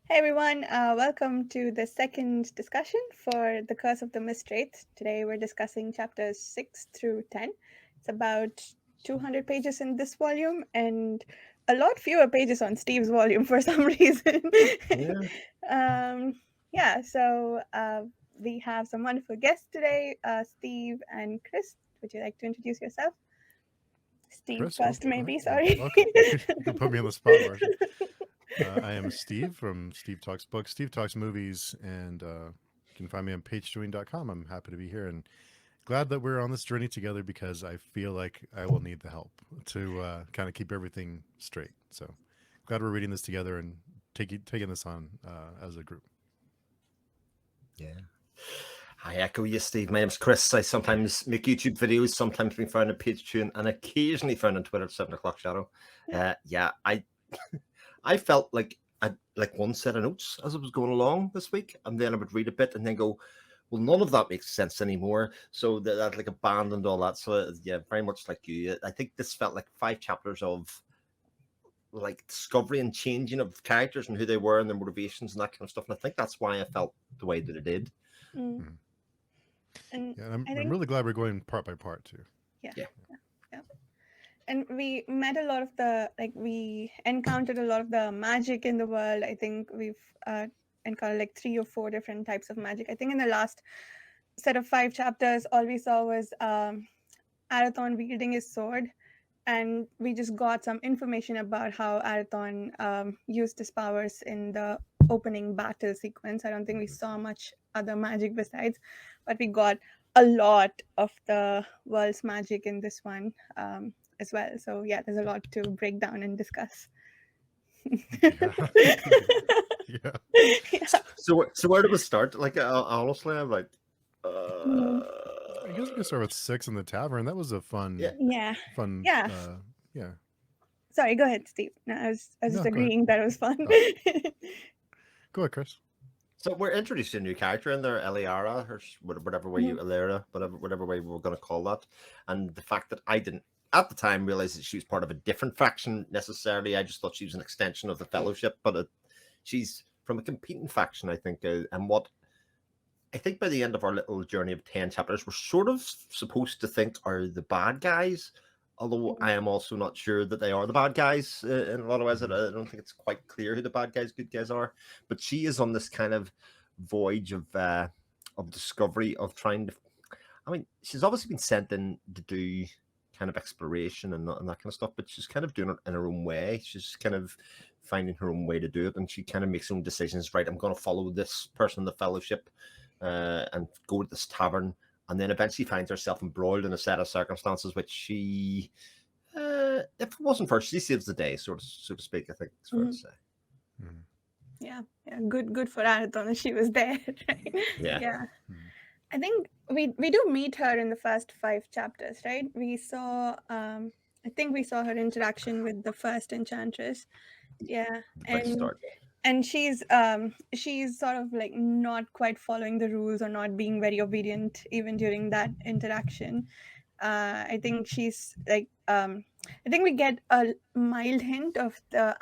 Hey everyone, welcome to the second discussion for The Curse of the Mistwraith. Today we're discussing chapters 6 through 10. It's about 200 pages in this volume and a lot fewer pages on Steve's volume for some reason. Yeah. um, so we have some wonderful guests today, Steve and Chris. Would you like to introduce yourself? Steve Chris, first, all right. maybe, Well, sorry. okay. You can put me on the spot, Varsha. I am Steve from Steve Talks Books, Steve Talks Movies, and you can find me on pagechewing.com. I'm happy to be here and glad that we're on this journey together because I feel like I will need the help to kind of keep everything straight. So glad we're reading this together and taking this on as a group. Yeah. I echo you, Steve. My name's Chris. I sometimes make YouTube videos, sometimes being found on Patreon, and occasionally found on Twitter at 7 o'clock shadow. I I felt like I like one set of notes as I was going along this week, and then I would read a bit and then go, well, none of that makes sense anymore. So that like abandoned all that. So yeah, very much like you. I think this felt like 5 chapters of like discovery and changing of characters and who they were and their motivations and that kind of stuff. And I think that's why I felt the way that it did. Mm. Mhm. And Yeah, and I I'm think, really glad we're going part by part too. yeah. Yeah. Yeah. And we met a lot of we encountered a lot of the magic in the world. I think we've encountered like 3 or 4 different types of magic. I think in the last set of 5 chapters, all we saw was Arathon wielding his sword, and we just got some information about how Arathon used his powers in the opening battle sequence. I don't think we saw much other magic besides, but we got a lot of the world's magic in this one as well. So yeah, there's a lot to break down and discuss. Yeah. Yeah. Yeah. So where do we start? Like honestly, I'm like, Mm. I guess we can start with 6 in the tavern. That was a yeah. Yeah. fun. Yeah. Yeah. Sorry, go ahead, Steve. No, I was just No, go ahead. agreeing that it was fun. Oh, go ahead, Chris. So we're introducing a new character in there, Eliara, or whatever way you Mhm. Elera, whatever way we're going to call that. And the fact that I didn't at the time realize that she was part of a different faction necessarily. I just thought she was an extension of the Fellowship, but she's from a competing faction, I think. And what I think by the end of our little journey of 10 chapters, we're sort of supposed to think are the bad guys. Although I am also not sure that they are the bad guys in a lot of ways. I don't think it's quite clear who the bad guys, good guys are. But she is on this kind of voyage of discovery of trying to. I mean, she's obviously been sent in to do kind of exploration and that kind of stuff, but she's kind of doing it in her own way. She's kind of finding her own way to do it, and she kind of makes her own decisions. Right, I'm going to follow this person in the Fellowship and go to this tavern, and then eventually finds herself embroiled in a set of circumstances which she, if it wasn't for her, she saves the day, sort of, so to speak. I think it's fair to Mhm. say. Mhm. Yeah, yeah, good for Arathon that she was there, right? Yeah. Yeah. Mhm. I think we do meet her in the first 5 chapters, right? We saw I think we saw her interaction with the first enchantress. Yeah. The very And start. she's sort of like not quite following the rules or not being very obedient even during that interaction. I think she's like I think we get a mild hint of the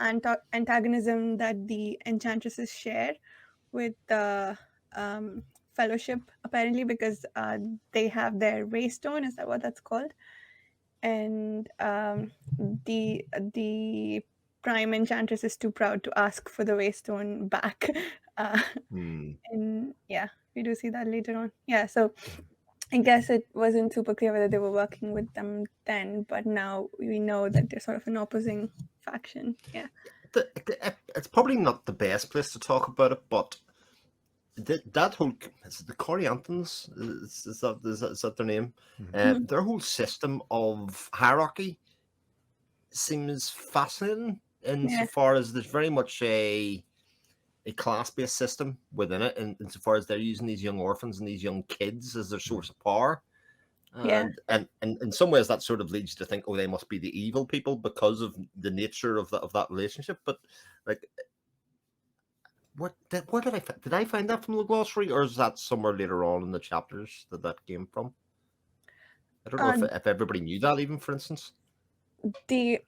antagonism that the enchantresses share with the fellowship, apparently, because they have their waystone. Is that what that's called? And the prime enchantress is too proud to ask for the waystone back. uh, Hmm. and yeah, we do see that later on. Yeah, so I guess it wasn't super clear whether they were working with them then, but now we know that they're sort of an opposing faction. Yeah. It's probably not the best place to talk about it, but that whole is it the Corianthans is that their name? Mhm. Mhm. Their whole system of hierarchy seems fascinating Yeah. insofar as there's very much a class based system within it, insofar as they're using these young orphans and these young kids as their source of power. Yeah. And in some ways that sort of leads you to think, oh, they must be the evil people because of the nature of that relationship. But like, where did I find that from the glossary, or is that somewhere later on in the chapters that came from? I don't know Uh, if everybody knew that, even for instance. the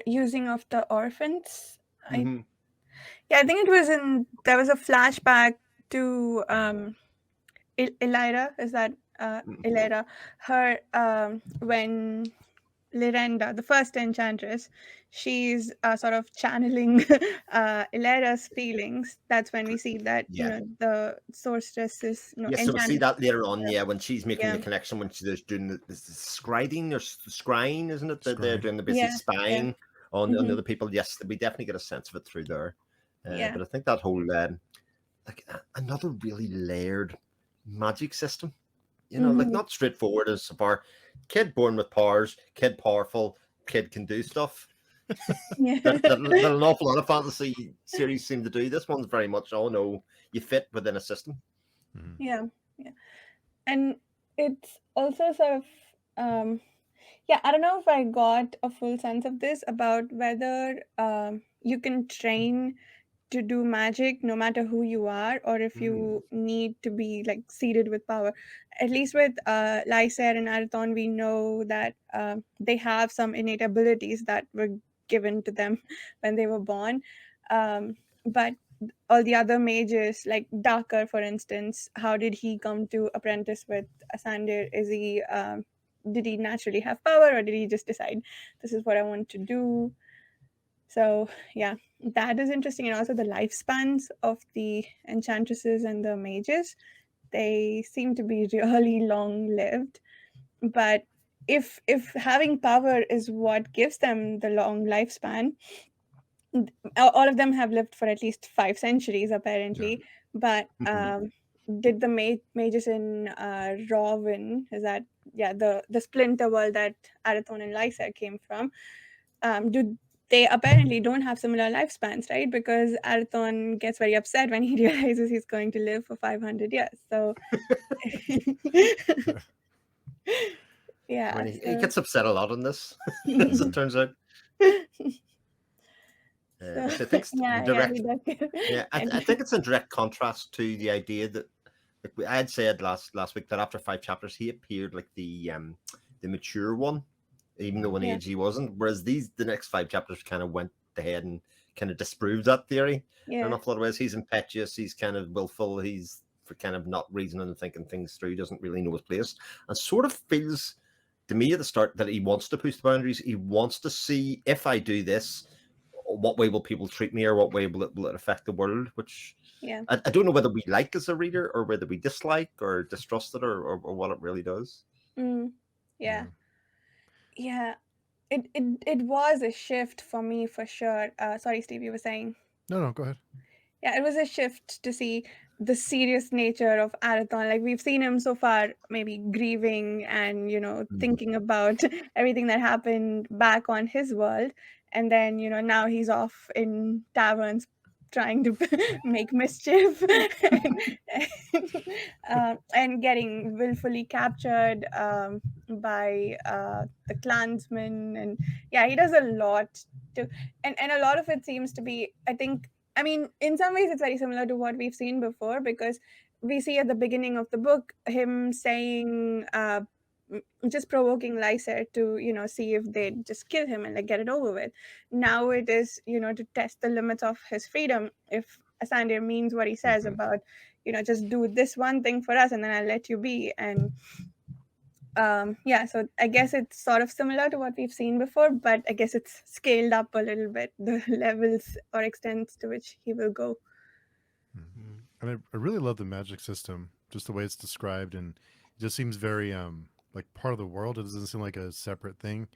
using of the orphans, I Mm-hmm. Yeah, I think it was there was a flashback to Elira, is that Elira? Her when Lyrenda, the first enchantress, she's sort of channeling Elira's feelings. That's when we see that Yeah. the sorceress is Yeah, so we'll see enchanted. that later on. Yeah, when she's making Yeah, the connection, when she's doing the scrying or scrying, isn't it? That they're Scrying. doing the basic yeah, yeah, spying on the hmm other people. Yes, we definitely get a sense of it through there. yeah, But I think that whole another really layered magic system. Like hmm not straightforward as far kid born with powers, kid powerful, kid can do stuff. yeah, That an awful lot of fantasy series seem to do. This one's very much, oh no, you fit within a system. Hmm. yeah, yeah. And it's also sort of yeah, I don't know if I got a full sense of this about whether you can train to do magic no matter who you are, or if you need to be like seeded with power. At least with Lysair and Arathon, we know that they have some innate abilities that were given to them when they were born. But all the other mages, like Darker, for instance, how did he come to apprentice with Asandir? Did he naturally have power, or did he just decide this is what I want to do? So yeah, that is interesting. And also the lifespans of the enchantresses and the mages, they seem to be really long lived. But if having power is what gives them the long lifespan, all of them have lived for at least 5 centuries Yeah. apparently. But did the mages in Rawin, is that, yeah, the splinter world that Arathon and Lysa came from, do they apparently don't have similar lifespans, right? Because Arathon gets very upset when he realizes he's going to live for 500 years. So, I yeah. mean, he So, gets upset a lot in this, as it Hmm. turns out. so Which I think yeah, he direct. does get. Yeah, And, I think it's in direct contrast to the idea that, like I had said last week, that after 5 chapters he appeared like the mature one, even though in yeah, age he wasn't. Whereas the next 5 chapters kind of went ahead and kind of disproved that theory in an yeah, awful lot of ways. He's impetuous, he's kind of willful, he's for kind of not reasoning and thinking things through, doesn't really know his place, and sort of feels to me at the start that he wants to push the boundaries. He wants to see, if I do this, what way will people treat me, or what way will it affect the world? Which yeah. I don't know whether we like as a reader, or whether we dislike or distrust it, or what it really does. Mm, yeah, Yeah. yeah. It was a shift for me for sure. Sorry, Steve, you were saying. No, no, go ahead. Yeah, it was a shift to see the serious nature of Arathon. Like we've seen him so far, maybe grieving and thinking about everything that happened back on his world, and then now he's off in taverns trying to make mischief and getting willfully captured by the clansmen. And yeah, he does a lot to, and a lot of it seems to be, I mean, in some ways, it's very similar to what we've seen before, because we see at the beginning of the book him saying, just provoking Lysair to, see if they just kill him and like get it over with. Now it is, to test the limits of his freedom. If Asandir means what he says Mm-hmm. about, just do this one thing for us and then I'll let you be. And yeah, so I guess it's sort of similar to what we've seen before, but I guess it's scaled up a little bit, the levels or extents to which he will go. And I really love the magic system, just the way it's described, and it just seems very like part of the world. It doesn't seem like a separate thing.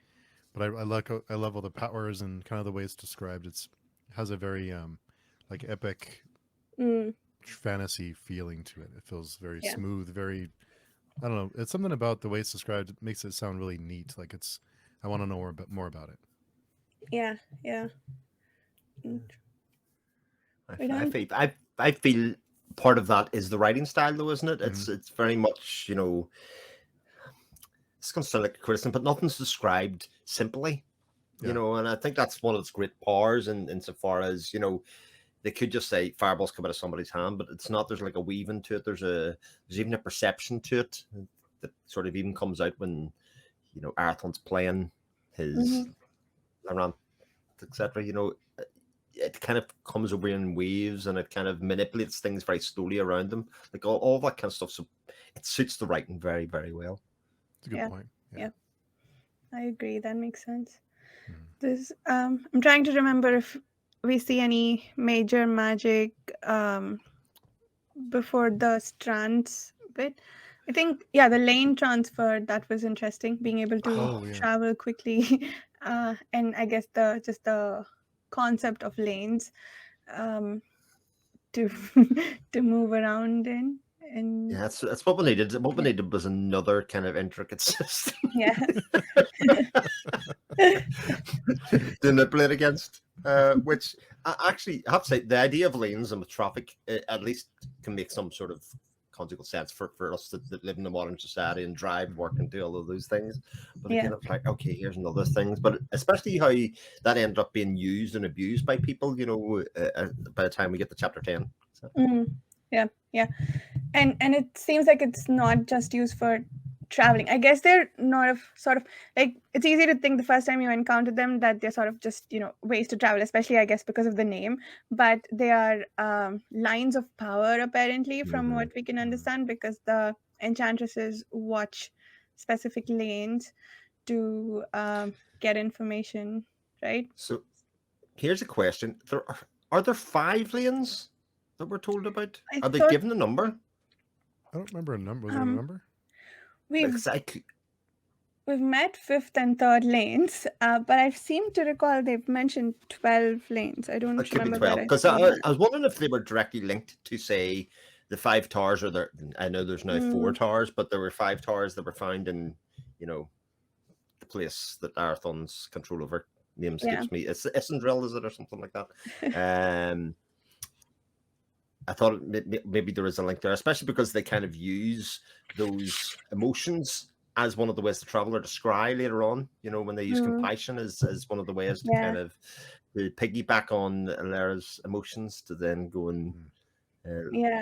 But I love all the powers and kind of the way it's described. It has a very like epic Mm, fantasy feeling to it. It feels very yeah, smooth, very, I don't know. It's something about the way it's described. It makes it sound really neat. Like it's, I want to know more about it. yeah, yeah. Mm, we I don't. feel I feel part of that is the writing style, though, isn't it? Hmm. It's very much, it's going to sound like a criticism, but nothing's described simply. Yeah. And I think that's one of its great powers, in insofar as they could just say fireballs come out of somebody's hand, but it's not. There's like a weaving to it. There's even a perception to it that sort of even comes out when Arathon's playing his Mhm. Laurent, etc. it kind of comes over in waves and it kind of manipulates things very slowly around them, like all that kind of stuff. So it suits the writing very, very well. It's a good Yeah. point. Yeah. I agree. That makes sense. Mhm. This I'm trying to remember if we see any major magic before the strands bit. I think the lane transfer, that was interesting, being able to Oh yeah. travel quickly, and I guess the concept of lanes um, to to move around in, and Yeah, that's what we needed. What we needed was another kind of intricate system yes, to manipulate against. Which I actually have to say, the idea of lanes and with traffic at least can make some sort of conjugal sense for us that live in a modern society and drive, work, and do all of those things. But yeah, again, it's like, okay, here's another thing. But especially how that ended up being used and abused by people, by the time we get to chapter 10. So. mm, yeah. And it seems like it's not just used for traveling. I guess they're not of sort of like, it's easy to think the first time you encounter them that they're sort of just ways to travel, especially I guess because of the name, but they are lines of power apparently, from what we can understand, because the enchantresses watch specific lanes to get information, right? So here's a question: are there 5 lanes that we're told about? I Are they thought given a number? I don't remember a number. Was there a um number? we've Because I could, We've met fifth and third lanes, but I seem to recall they've mentioned 12 lanes. I don't it could be remember where 12. I Because saw that. I was wondering if they were directly linked to, say, the 5 towers, or there. I know there's now 4 towers, but there were 5 towers that were found in, the place that Arathon's control over. Name Yeah. escapes me. It's Isendril, is it, or something like that? I thought maybe there is a link there, especially because they kind of use those emotions as one of the ways to travel, or to scry later on. When they use compassion as one of the ways to kind of to piggyback on Alera's emotions to then go and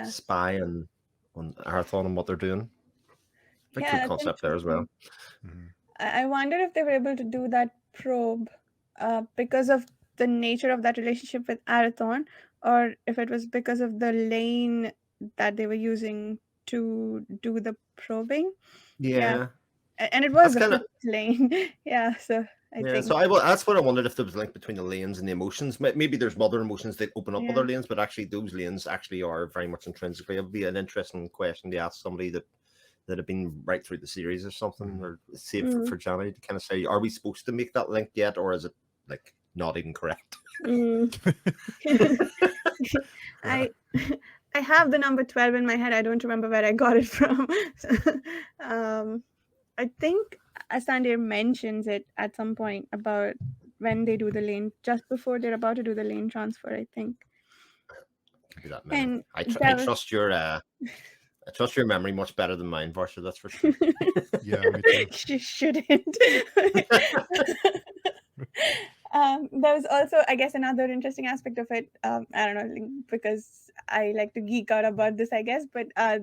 spy on Arathon and what they're doing. Very cool Yeah, that's concept there as well. Mhm. I wonder if they were able to do that probe because of the nature of that relationship with Arathon, or if it was because of the lane that they were using to do the probing. Yeah, Yeah, and it was that's the kind of. fifth lane. Yeah, so I Yeah, so think that's what I wondered, if there was a link between the lanes and the emotions. Maybe there's other emotions that open up yeah. other lanes, but actually those lanes actually are very much intrinsically. It would be an interesting question to ask somebody that have been right through the series or something, or save for Johnny to kind of say, are we supposed to make that link yet, or is it like not even correct? I I have the number 12 in my head. I don't remember where I got it from. I think Asandir mentions it at some point about when they do the lane, just before they're about to do the lane transfer, I think. Could be that many. And I there was trust your memory much better than mine, Varsha. That's for sure. Yeah, me too. she shouldn't. There was also, I guess, another interesting aspect of it. I don't know, because I like to geek out about this, I guess, but I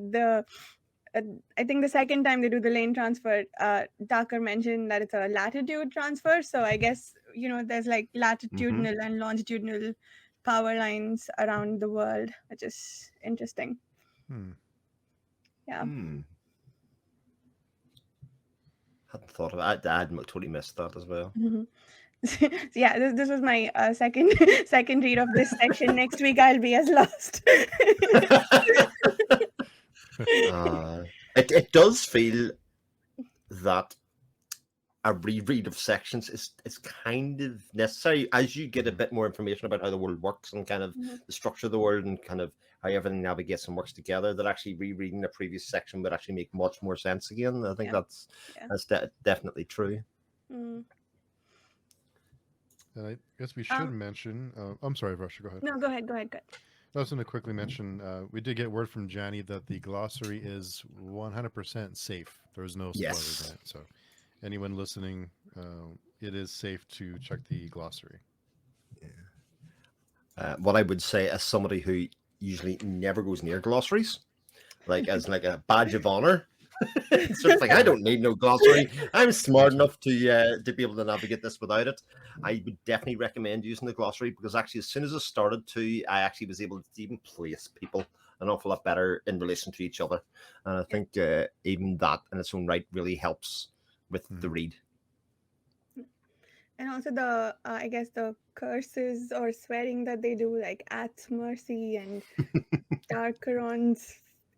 think the second time they do the lane transfer, Tucker mentioned that it's a latitude transfer. So I guess, there's like latitudinal and longitudinal power lines around the world, which is interesting. Yeah. Hadn't thought of it. I had totally missed that as well. So yeah, this was my second second read of this section. Next week I'll be as lost. It does feel that a reread of sections is kind of necessary as you get a bit more information about how the world works and kind of the structure of the world and kind of how everything navigates and works together, that actually rereading the previous section would actually make much more sense again. I think that's definitely true. And I guess we should mention. I'm sorry, Varsha, go ahead. No, go ahead. I was going to quickly mention, we did get word from Janny that the glossary is 100% safe. There's no spoilers in it. So anyone listening, it is safe to check the glossary. What I would say, as somebody who usually never goes near glossaries, like as like a badge of honor, It's sort of like, I don't need no glossary. I'm smart enough to be able to navigate this without it. I would definitely recommend using the glossary because actually, as soon as I started to, I actually was able to even place people an awful lot better in relation to each other. And I think even that in its own right really helps with the read. And also the I guess the curses or swearing that they do, like at mercy and Darkarons,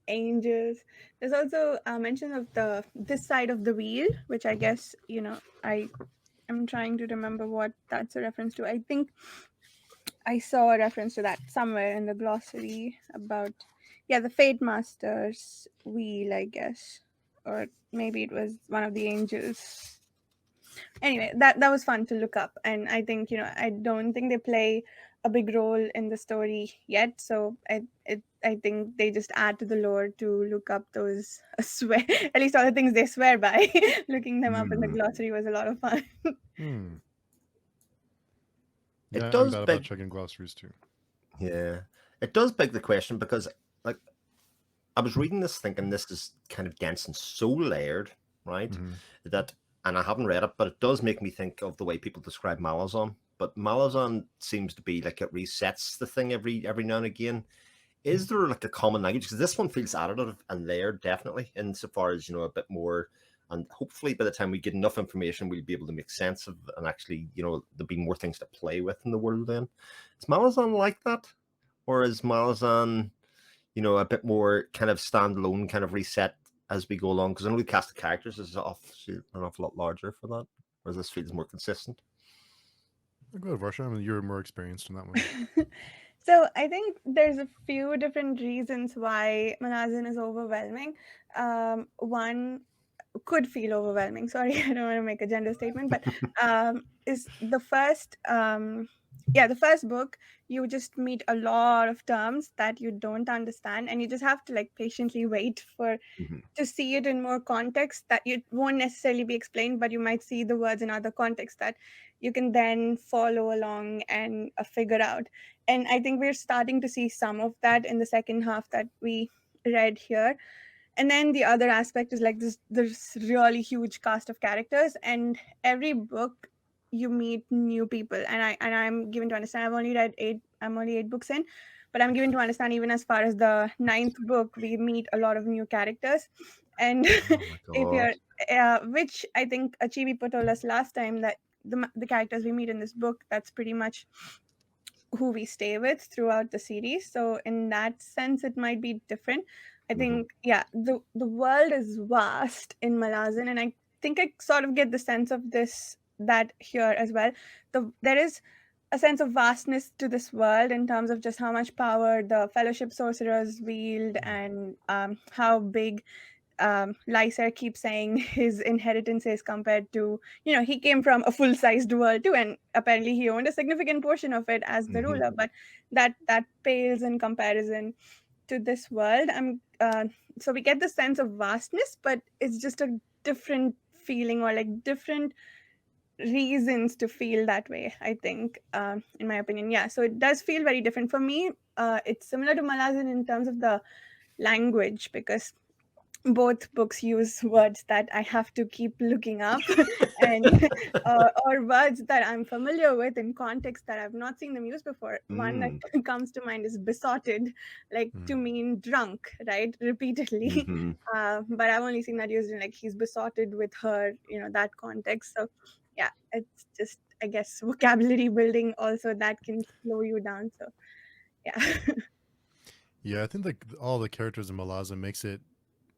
angels. There's also a mention of the this side of the wheel, which I guess I am trying to remember what that's a reference to. I think I saw a reference to that somewhere in the glossary about the Fate Master's wheel, I guess, or maybe it was one of the angels. Anyway, that was fun to look up, and I think I don't think they play a big role in the story yet, so I think they just add to the lore to look up those swear at least all the things they swear by. Looking them up in the glossary was a lot of fun. Yeah, It I'm does bad about beg, checking glossaries too. yeah, it does beg the question because, like, I was reading this thinking this is kind of dense and so layered, right? That, and I haven't read it, but it does make me think of the way people describe Malazan. But Malazan seems to be like it resets the thing every now and again. Is there like a common language? Because this one feels additive and layered, definitely, insofar as a bit more. And hopefully, by the time we get enough information, we'll be able to make sense of and actually, there'll be more things to play with in the world. Then, is Malazan like that, or is Malazan, a bit more kind of standalone, kind of reset as we go along? Because I know the cast of characters is an awful lot larger for that, whereas this feels more consistent. I'll go with Varsha. I mean, you're more experienced in that one. So I think there's a few different reasons why Malazan is overwhelming. One could feel overwhelming. Sorry, I don't want to make a gender statement, but is the first the first book, you just meet a lot of terms that you don't understand, and you just have to like patiently wait for to see it in more context that it won't necessarily be explained, but you might see the words in other contexts that you can then follow along and figure out. And I think we're starting to see some of that in the second half that we read here. And then the other aspect is like this really huge cast of characters, and every book you meet new people, and I'm given to understand, I'm only 8 books in, but I'm given to understand even as far as the 9th book we meet a lot of new characters. And Oh my if god. you're which I think Chibi told us last time, that the characters we meet in this book, that's pretty much who we stay with throughout the series. So in that sense, it might be different. I think, the world is vast in Malazan, and I think I sort of get the sense of that here as well. There is a sense of vastness to this world in terms of just how much power the Fellowship sorcerers wield, and how big Lyser keeps saying his inheritance is compared to, he came from a full-sized world too, and apparently he owned a significant portion of it as the ruler, but that pales in comparison to this world. So we get the sense of vastness, but it's just a different feeling, or like different reasons to feel that way, I think, in my opinion. Yeah, so it does feel very different for me. It's similar to Malazan in terms of the language, because both books use words that I have to keep looking up, and or words that I'm familiar with in context that I've not seen them use before. One that comes to mind is besotted, like to mean drunk, right? Repeatedly. But I've only seen that used in like he's besotted with her, that context. So yeah, it's just, I guess, vocabulary building also that can slow you down. So yeah. Yeah, I think like all the characters in Malazan makes it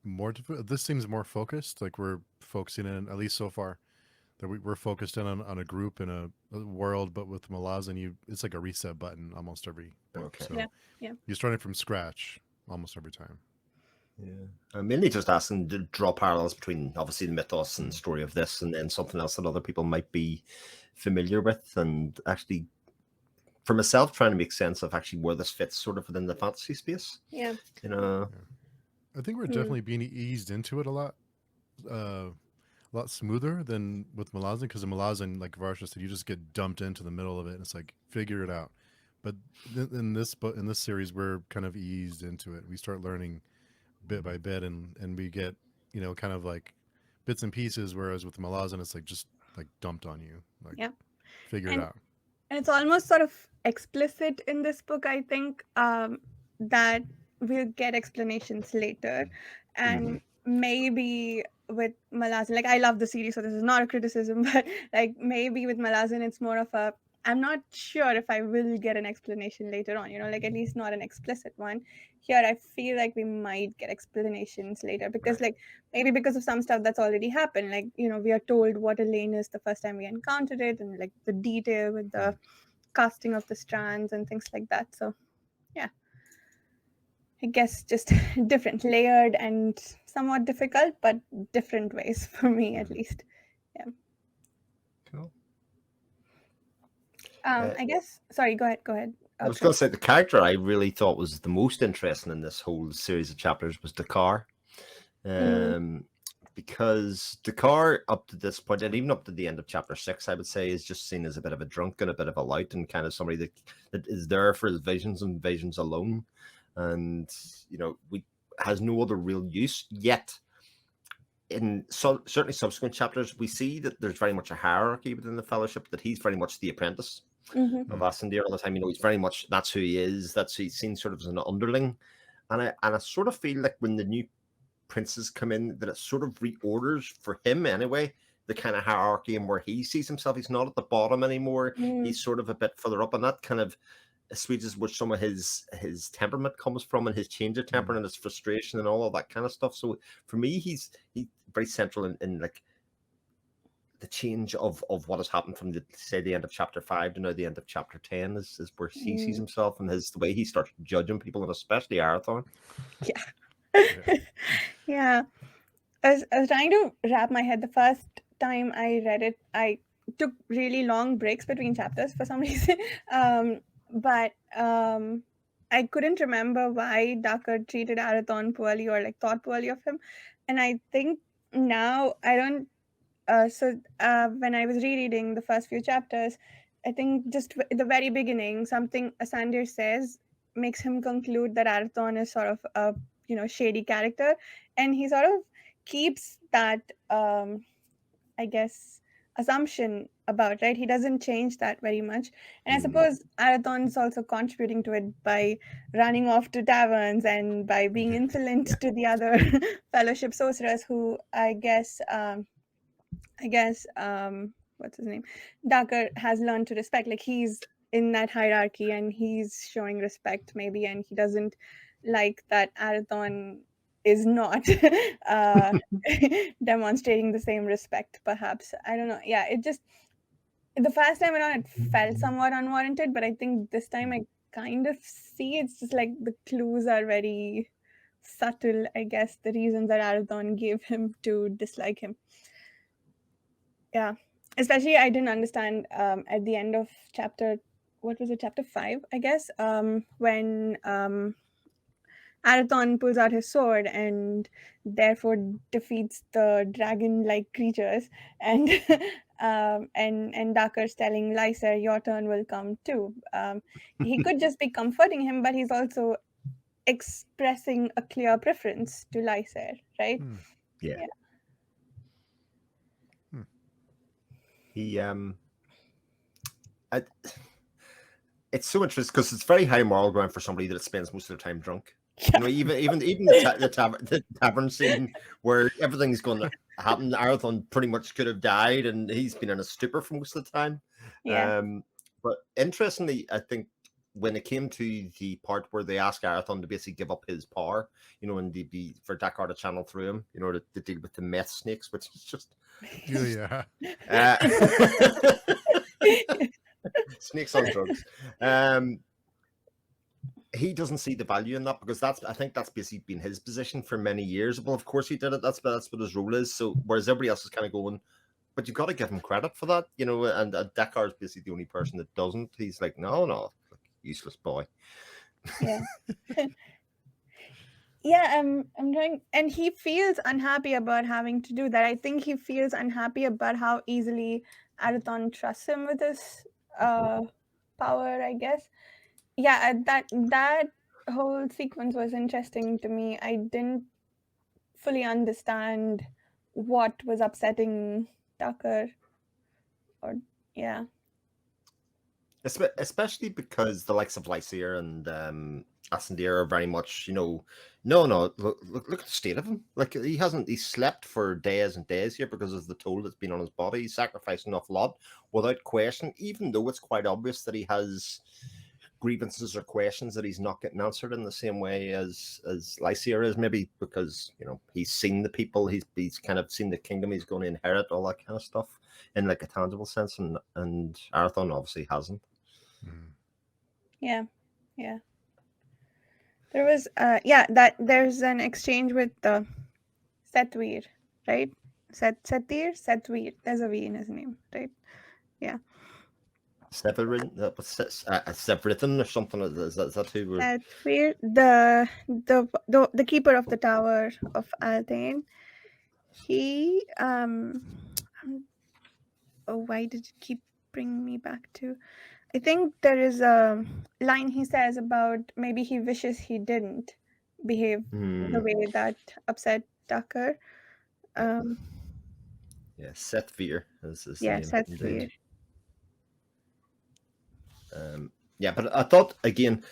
more difficult. This seems more focused. Like we're focusing in, at least so far, that we're focused in on a group in a world. But with Malazan, it's like a reset button almost every book. Okay. So Yeah. you're starting from scratch almost every time. Yeah, I'm mainly just asking to draw parallels between obviously the mythos and story of this, and then something else that other people might be familiar with, and actually, for myself, trying to make sense of actually where this fits sort of within the fantasy space. Yeah. I think we're definitely being eased into it a lot smoother than with Malazan, because in Malazan, like Varsha said, you just get dumped into the middle of it, and it's like figure it out. But in this series, we're kind of eased into it. We start learning bit by bit, and we get kind of like bits and pieces, whereas with Malazan, it's like just like dumped on you. Like, Yeah. figure it And out. and it's almost sort of explicit in this book, I think, that we'll get explanations later. And maybe with Malazan, like I love the series, so this is not a criticism, but like maybe with Malazan it's more of a, I'm not sure if I will get an explanation later on, like at least not an explicit one. Here I feel like we might get explanations later, because like maybe because of some stuff that's already happened, like we are told what Elaine is the first time we encountered it, and like the detail with the casting of the strands and things like that. So yeah, I guess just different, layered and somewhat difficult, but different ways for me at least. Yeah. Cool. I guess, sorry, go ahead. I was going to say the character I really thought was the most interesting in this whole series of chapters was Dakar. Because Dakar, up to this point, and even up to the end of chapter 6, I would say, is just seen as a bit of a drunk and a bit of a lout, and kind of somebody that is there for his visions and visions alone, and we has no other real use. Yet in certainly subsequent chapters, we see that there's very much a hierarchy within the Fellowship, that he's very much the apprentice of Asandir all the time. He's very much, that's who he is. That's who he's seen sort of as an underling. And I sort of feel like when the new princes come in, that it sort of reorders for him anyway, the kind of hierarchy and where he sees himself. He's not at the bottom anymore. He's sort of a bit further up, and that kind of assuages where some of his temperament comes from, and his change of temper and his frustration and all of that kind of stuff. So for me, he's very central in like the change of what has happened from the end of chapter 5 to now the end of chapter 10 is where he sees himself, and the way he starts judging people, and especially Arathorn. Yeah. I was trying to wrap my head. The first time I read it, I took really long breaks between chapters for some reason. But I couldn't remember why Dakar treated Arathorn poorly or like thought poorly of him. And I think now I don't. When I was rereading the first few chapters, I think just at the very beginning, something Asandir says makes him conclude that Arathorn is sort of a shady character, and he sort of keeps that I guess assumption about, right? He doesn't change that very much, and I suppose Arathorn is also contributing to it by running off to taverns and by being insolent to the other Fellowship sorcerers, who what's his name, Dakar has learned to respect. Like he's in that hierarchy and he's showing respect maybe, and he doesn't like that Arathorn is not demonstrating the same respect, perhaps. I don't know. Yeah, it just, the first time around it felt somewhat unwarranted, but I think this time I kind of see it's just like the clues are very subtle, I guess, the reasons that Arathorn gave him to dislike him. Yeah, especially I didn't understand at the end of chapter, what was it, chapter 5, I guess, when Arathorn pulls out his sword and therefore defeats the dragon-like creatures, and and Dakar's telling Lyser, "Your turn will come too." He could just be comforting him, but he's also expressing a clear preference to Lyser, right? Yeah. He it's so interesting because it's very high moral ground for somebody that spends most of their time drunk. Even the tavern scene where everything's going to happen. Arathorn pretty much could have died, and he's been in a stupor for most of the time. Yeah. But interestingly, I think when it came to the part where they ask Arathorn to basically give up his power, and be for Dakar to channel through him, to deal with the meth snakes, which is just snakes on drugs. He doesn't see the value in that, because I think that's basically been his position for many years. Well, of course he did it. That's what his role is. So whereas everybody else is kind of going, but you've got to give him credit for that, and Dakar is basically the only person that doesn't. He's like, no, useless boy. Yeah. Yeah, I'm trying, and he feels unhappy about having to do that. I think he feels unhappy about how easily Arathorn trusts him with his power, I guess. Yeah, that whole sequence was interesting to me. I didn't fully understand what was upsetting Tucker. Or yeah, Especially because the likes of Lysair and Ascendir are very much, no, look at the state of him. Like he slept for days and days here because of the toll that's been on his body. He's sacrificed an awful lot without question, even though it's quite obvious that he has grievances or questions that he's not getting answered in the same way as Lysair is, maybe because he's seen the people, he's kind of seen the kingdom he's going to inherit, all that kind of stuff in like a tangible sense, and Arathon obviously hasn't. yeah, yeah. There was that there's an exchange with Sethweir, right? Sethweir. There's a V in his name, right? Yeah. Severin, Severithan or something. Is that who we're... Sethweir, the keeper of the Tower of Althane. He oh, why did it keep bringing me back to? I think there is a line he says about maybe he wishes he didn't behave the way that upset Tucker. Yeah, Sethveer is the Yeah, name Sethweir. indeed. Yeah, but I thought again,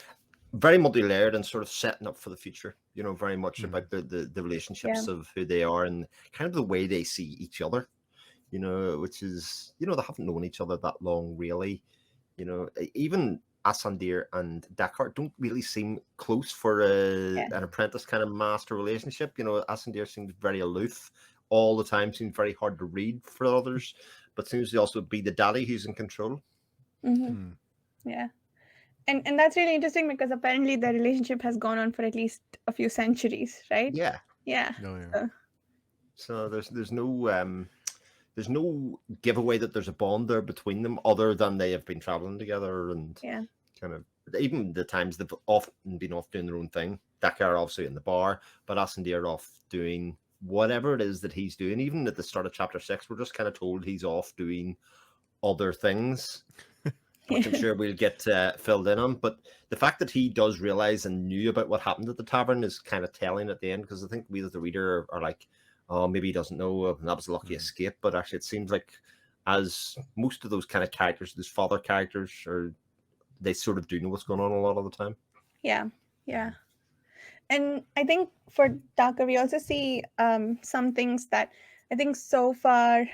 very multi-layered and sort of setting up for the future. Very much about the relationships of who they are and kind of the way they see each other. Which is they haven't known each other that long, really. Even Asandir and Dakar don't really seem close for an apprentice kind of master relationship. Asandir seems very aloof all the time, seems very hard to read for others, but seems to also be the daddy who's in control. Yeah. And that's really interesting because apparently the relationship has gone on for at least a few centuries, right? Yeah. Yeah. Oh, yeah. So there's no giveaway that there's a bond there between them other than they have been traveling together and kind of even the times they've often been off doing their own thing. Dakar obviously in the bar, but Asandir off doing whatever it is that he's doing. Even at the start of chapter 6, we're just kind of told he's off doing other things, which I'm sure we'll get filled in on. But the fact that he does realize and knew about what happened at the tavern is kind of telling at the end, because I think we as the reader are like, oh, maybe he doesn't know, that was a lucky escape. But actually it seems like, as most of those kind of characters, those father characters, they sort of do know what's going on a lot of the time. Yeah. And I think for Tucker, we also see some things that I think so far,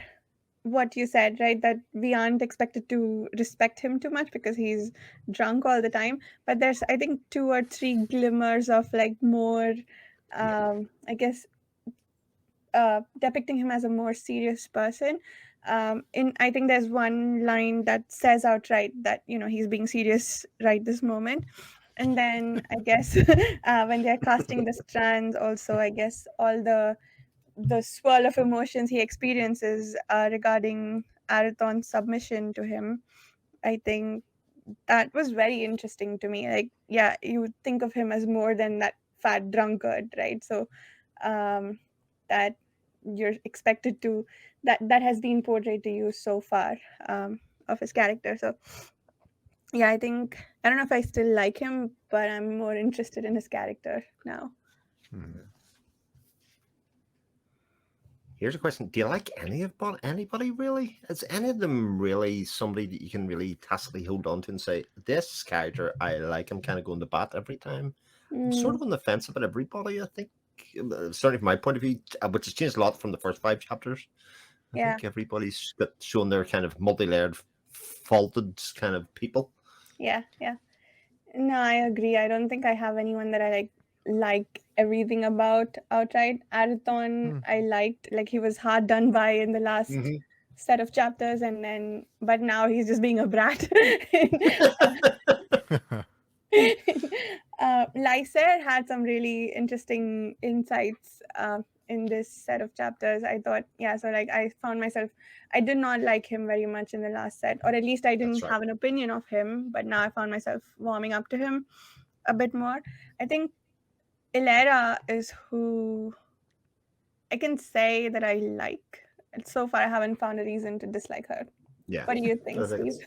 what you said, right, that we aren't expected to respect him too much because he's drunk all the time. But there's, I think, 2 or 3 glimmers of like more, I guess, depicting him as a more serious person. I think there's one line that says outright that he's being serious right this moment. And then I guess when they're casting the strands, also I guess all the swirl of emotions he experiences regarding Arathon's submission to him, I think that was very interesting to me. Like, yeah, you would think of him as more than that fat drunkard, right? So that you're expected to, that has been portrayed to you so far of his character. So yeah, I think, I don't know if I still like him, but I'm more interested in his character now. Here's a question: do you like anybody really? Is any of them really somebody that you can really tacitly hold on to and say, this character I like? I'm kind of going to bat every time. I'm sort of on the fence about everybody, I think. Certainly from my point of view, which has changed a lot from the first 5 chapters. I think everybody's got shown their kind of multi-layered, faulted kind of people. Yeah. No, I agree. I don't think I have anyone that I like everything about outright. Arathon, I liked, like, he was hard done by in the last set of chapters, but now he's just being a brat. Lysair had some really interesting insights in this set of chapters. I thought, so like I found myself, I did not like him very much in the last set, or at least I didn't have an opinion of him, but now I found myself warming up to him a bit more. I think Ilera is who I can say that I like. And so far, I haven't found a reason to dislike her. Yeah. What do you think, Steve?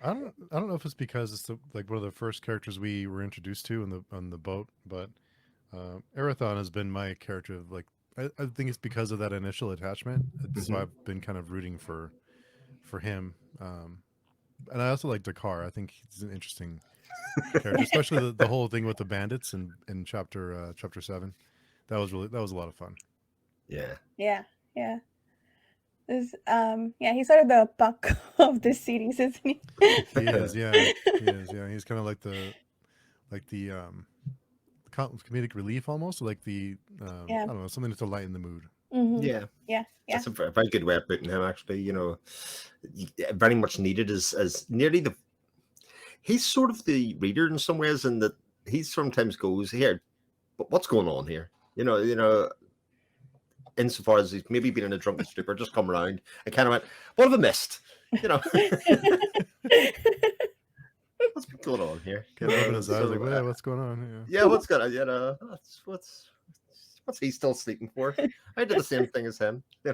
I don't know if it's because it's like one of the first characters we were introduced to on the boat, but Arathon has been my character of like I think it's because of that initial attachment. So Mhm. I've been kind of rooting for him. And I also like Dakar. I think he's an interesting character, especially the whole thing with the bandits in chapter 7. That was a lot of fun. Yeah. Yeah, yeah. This, yeah, he's sort of the puck of this series, isn't he? He is, yeah, he is, yeah. He's kind of like the comedic relief almost, like the Yeah. I don't know, something to lighten the mood. Mm-hmm. Yeah. Yeah, yeah, That's a very good way of putting him. Actually, very much needed as nearly the. He's sort of the reader in some ways, in that he sometimes goes here, but what's going on here? Insofar as he's maybe been in a drunken stupor, just come around and kind of went, "What have I missed?" You know, what's been going on here? Kind of rubbing his eyes, like, So well, what's going on? yeah, what's going on? What's he still sleeping for? I did the same thing as him. Yeah,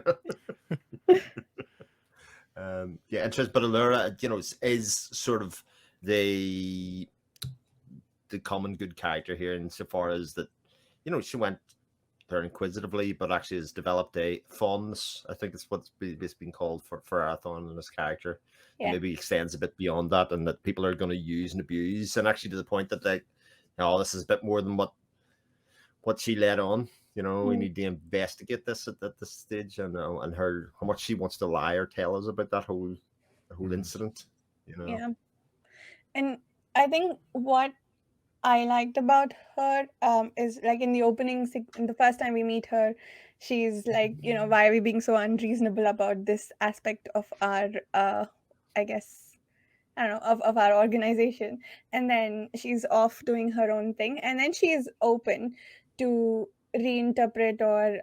interesting. But Allura, is sort of the the common good character here, insofar as that, she went there inquisitively, but actually has developed a fondness. I think it's it's been called for Arathon and his character, and yeah. maybe extends a bit beyond that, and that people are going to use and abuse, and actually to the point that this is a bit more than what she led on. We Mm, need to investigate this at this stage, and her how much she wants to lie or tell us about that whole Mhm. incident. yeah. And I think what I liked about her is like in the opening, in the first time we meet her, she's like, why are we being so unreasonable about this aspect of our, I guess, I don't know, of our organization. And then she's off doing her own thing. And then she is open to reinterpret or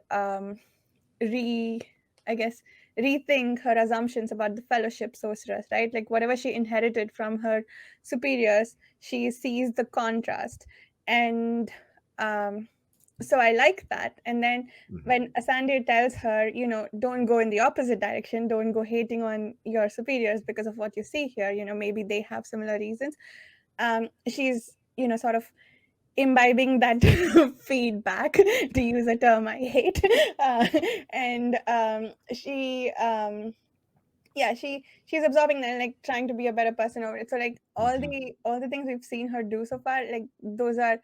re I guess rethink her assumptions about the fellowship sorceress, right? Like whatever she inherited from her superiors, she sees the contrast. And um so I like that. And then Mhm. when Asande tells her, don't go in the opposite direction, don't go hating on your superiors because of what you see here, maybe they have similar reasons. She's, sort of imbibing that feedback, to use a term I hate. uh, and she yeah, she's absorbing that and like trying to be a better person over it. So like Mhm. all the things we've seen her do so far, like those are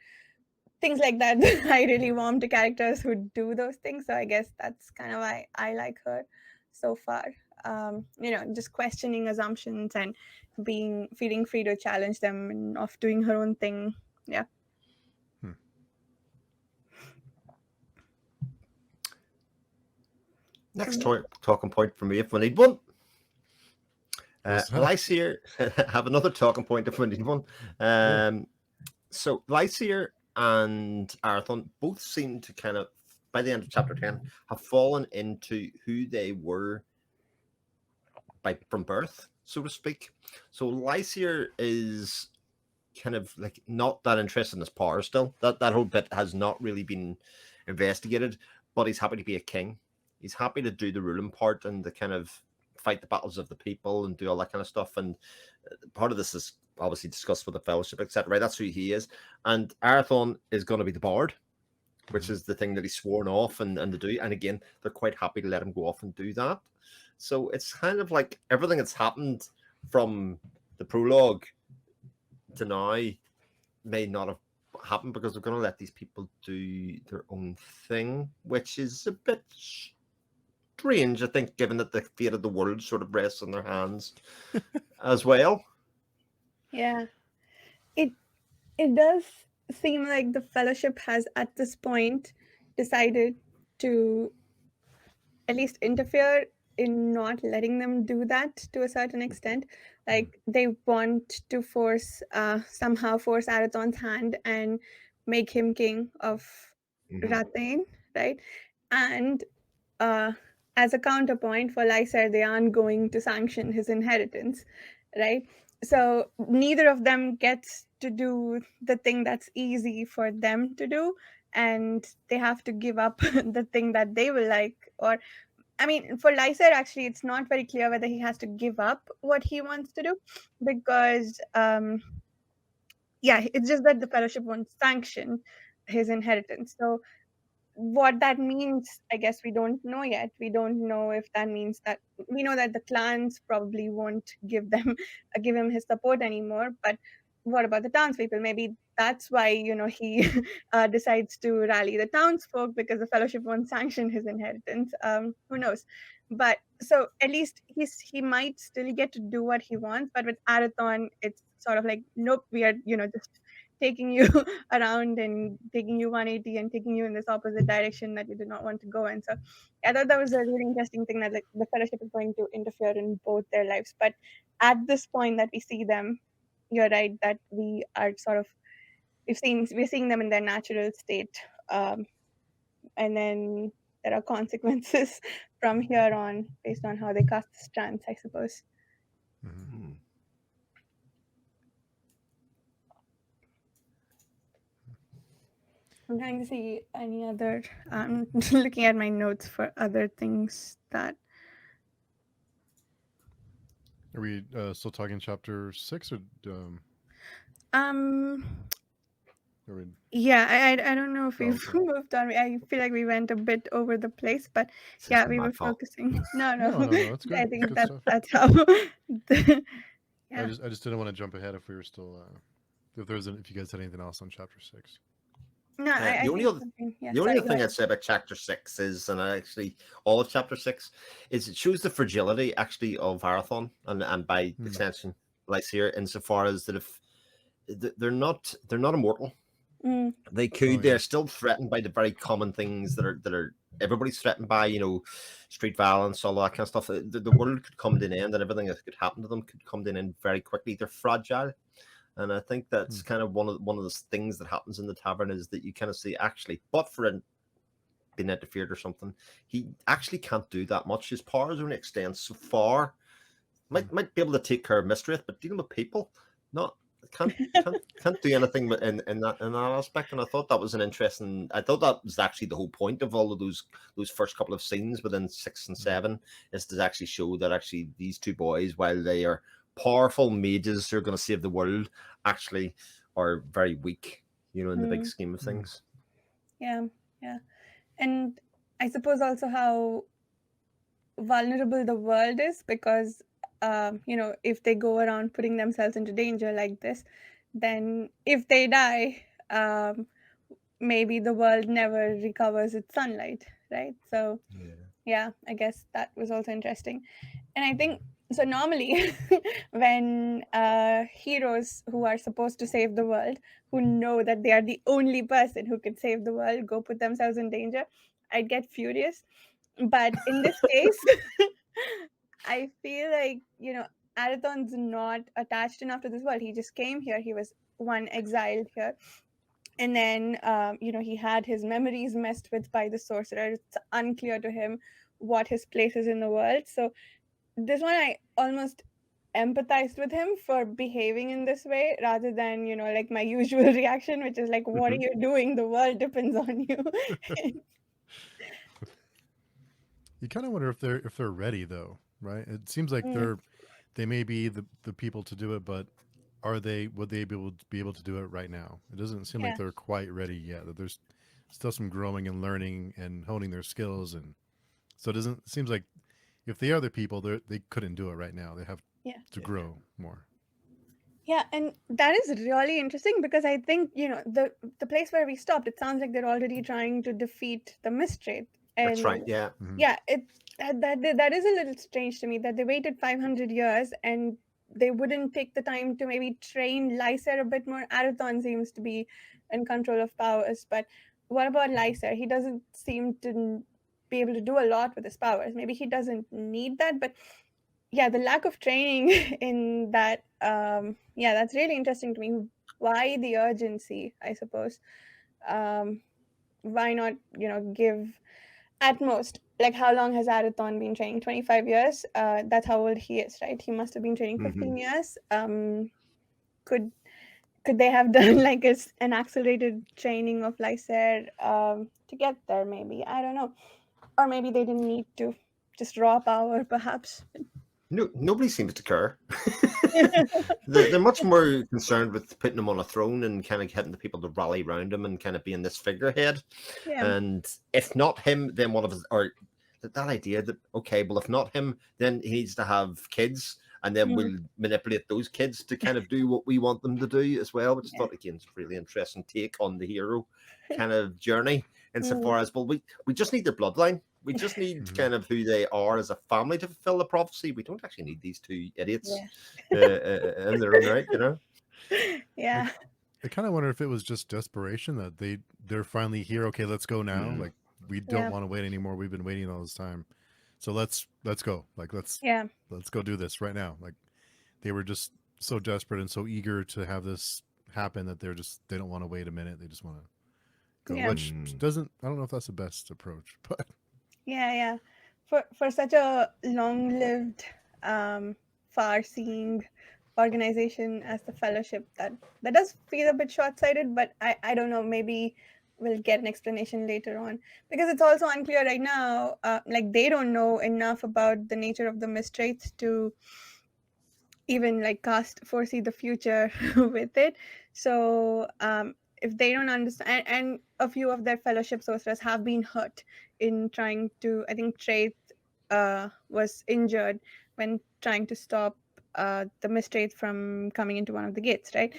things like that I really warm to characters who do those things. So I guess that's kind of why I like her so far. Just questioning assumptions and being feeling free to challenge them and off doing her own thing. Yeah. Hmm. Next Mhm. talking point for me, if we need one. What's that? Lysier have another talking point if we need one. Sure. So Lysier and Arathon both seem to kind of, by the end of chapter 10, have fallen into who they were from birth, so to speak. So Lysier is kind of like not that interested in his power still. That whole bit has not really been investigated, but he's happy to be a king. He's happy to do the ruling part and the kind of fight the battles of the people and do all that kind of stuff. And part of this is obviously discussed with the fellowship, etc. Right? That's who he is. And Arathon is going to be the bard, which Mhm. is the thing that he's sworn off and to do. And again, they're quite happy to let him go off and do that. So it's kind of like everything that's happened from the prologue to now may not have happened because they're going to let these people do their own thing, which is a bit strange, I think, given that the fate of the world sort of rests on their hands as well. Yeah. It it does seem like the fellowship has at this point decided to at least interfere in not letting them do that to a certain extent. Mhm. Like they want to somehow force Arathon's hand and make him king of Mhm. Rathane, right? And uh, as a counterpoint for Lysair, they aren't going to sanction his inheritance, right? So neither of them gets to do the thing that's easy for them to do, and they have to give up the thing that they will like. Or, I mean, for Lysair, actually, it's not very clear whether he has to give up what he wants to do, because, yeah, it's just that the fellowship won't sanction his inheritance. So what that means, I guess we don't know yet. We don't know if that means that we know that the clans probably won't give them give him his support anymore. But what about the townspeople? Maybe that's why he decides to rally the townsfolk because the fellowship won't sanction his inheritance. Who knows? But so at least he might still get to do what he wants. But with Arathon, it's sort of like, nope, we are just taking you around and taking you 180 and taking you in this opposite direction that you did not want to go in. So I thought that was a really interesting thing that like the fellowship is going to interfere in both their lives. But at this point that we see them, you're right that we are sort of we're seeing them in their natural state. And then there are consequences from here on based on how they cast the strands, I suppose. Mm-hmm. I'm trying to see any other. I'm looking at my notes for other things that. Are we still talking chapter 6 or Um. are we... Yeah, I don't know if Oh, we've okay. moved on. I feel like we went a bit over the place, but This yeah, isn't we my were fault. focusing. No, No, it's I good. It's think good stuff. that's how. I Yeah. just didn't want to jump ahead if we were still if you guys had anything else on chapter 6. No, I The only think other something. Yeah, the only sorry. other Go thing ahead. I'd say about chapter 6 is, and actually all of chapter 6, is it shows the fragility actually of Arathon and by Hmm. extension Lysair, insofar as that if they're not immortal. Mm, They could. Oh, yeah. They're still threatened by the very common things that are everybody's threatened by. Street violence, all that kind of stuff. The world could come to an end, and everything that could happen to them could come to an end very quickly. They're fragile, and I think Hmm. that's kind of one of the things that happens in the tavern is that you kind of see actually, but for it being interfered or something, he actually can't do that much. His powers only extend so far. Might be able to take care of Mistwraith, but dealing with people, not can't do anything in that aspect. And I thought that was an interesting. I thought that was actually the whole point of all of those first couple of scenes within 6 and 7 is to actually show that actually these two boys, while they are powerful mages who are going to save the world, actually are very weak. In the big mm, scheme of things. yeah, yeah, and I suppose also how vulnerable the world is because if they go around putting themselves into danger like this, then if they die, maybe the world never recovers its sunlight, right? So yeah, I guess that was also interesting. And I think so normally when heroes who are supposed to save the world, who know that they are the only person who could save the world, go put themselves in danger, I'd get furious. But in this case, I feel like, Arathon's not attached enough to this world. He just came here. He was one exiled here. And then, he had his memories messed with by the sorcerer. It's unclear to him what his place is in the world. So this one, I almost empathized with him for behaving in this way rather than, like my usual reaction, which is like, what are you doing? The world depends on you. You kind of wonder if they're ready though, right? It seems like Mm, they may be the people to do it, but would they be able to do it right now? It doesn't seem like yeah. they're quite ready yet. That there's still some growing and learning and honing their skills, and so it seems like if they are the people, they couldn't do it right now. They have Yeah. to grow more. Yeah, and that is really interesting because I think, the place where we stopped, it sounds like they're already trying to defeat the Mistwraith. That's right. And Yeah. Hmm. yeah, that is a little strange to me that they waited 500 years and they wouldn't take the time to maybe train Lysair a bit more. Arathon seems to be in control of powers, but what about Lysair? He doesn't seem to be able to do a lot with his powers. Maybe he doesn't need that, but yeah, the lack of training in that, yeah, that's really interesting to me. Why the urgency, I suppose? Why not, give at most, like, how long has Arathon been training? 25 years. That's how old he is, right? He must have been training Mm-hmm. 15 years. Could could they have done like an accelerated training of Lysair to get there? Maybe, I don't know, or maybe they didn't need to, just raw power, perhaps. No, nobody seems to care. They're much more concerned with putting him on a throne and kind of getting the people to rally around him and kind of being this figurehead. Yeah. And if not him, then one of his, or that idea that, okay, well, if not him, then he needs to have kids, and then Mm. we'll manipulate those kids to kind of do what we want them to do as well, which I Yeah. thought, again, is a really interesting take on the hero kind of journey. Insofar Mm. as, well, we just need their bloodline. We just need Mhm. kind of who they are as a family to fulfill the prophecy. We don't actually need these two idiots Yeah. in their own right, you know? Yeah. I kind of wonder if it was just desperation that they're finally here. Okay, let's go now. Mm. Like we don't Yeah. want to wait anymore. We've been waiting all this time, so let's go. Like Yeah. let's go do this right now. Like they were just so desperate and so eager to have this happen that they don't want to wait a minute. They just want to go. Yeah. Which doesn't, I don't know if that's the best approach, but Yeah. For such a long-lived, far-seeing organization as the Fellowship, that does feel a bit short-sighted. But I don't know. Maybe we'll get an explanation later on, because it's also unclear right now. Like they don't know enough about the nature of the Mistwraith to even like cast foresee the future with it. So if they don't understand, and a few of their Fellowship sorcerers have been hurt in trying to, I think Traith was injured when trying to stop the Mistwraith from coming into one of the gates, right?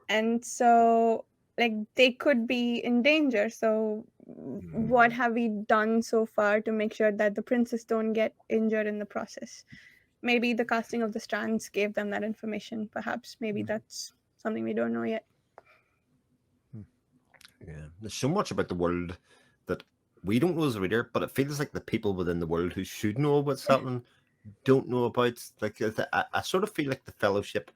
And so like they could be in danger. So what have we done so far to make sure that the princes don't get injured in the process? Maybe the casting of the strands gave them that information. Perhaps maybe that's something we don't know yet. Yeah, there's so much about the world that we don't know as a reader, but it feels like the people within the world who should know what's happening don't know about. Like I sort of feel like the Fellowship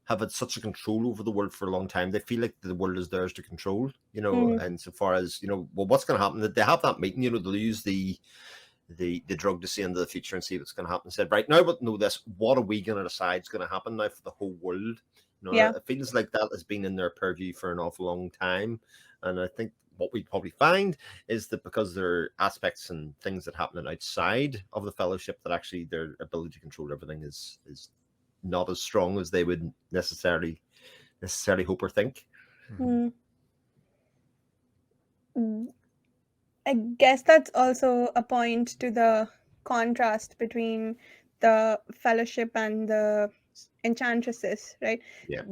have had such a control over the world for a long time. They feel like the world is theirs to control, you know. Mm. And so far as, you know, well, what's going to happen? That they have that meeting, you know, they'll use the drug to see into the future and see what's going to happen. Said, right now, but know this. What are we going to decide is going to happen now for the whole world? You know, Yeah. it feels like that has been in their purview for an awful long time, and I think what we probably find is that because there are aspects and things that happen outside of the Fellowship, that actually their ability to control everything is not as strong as they would necessarily hope or think. Mm. I guess that's also a point to the contrast between the Fellowship and the enchantresses, right? Yeah.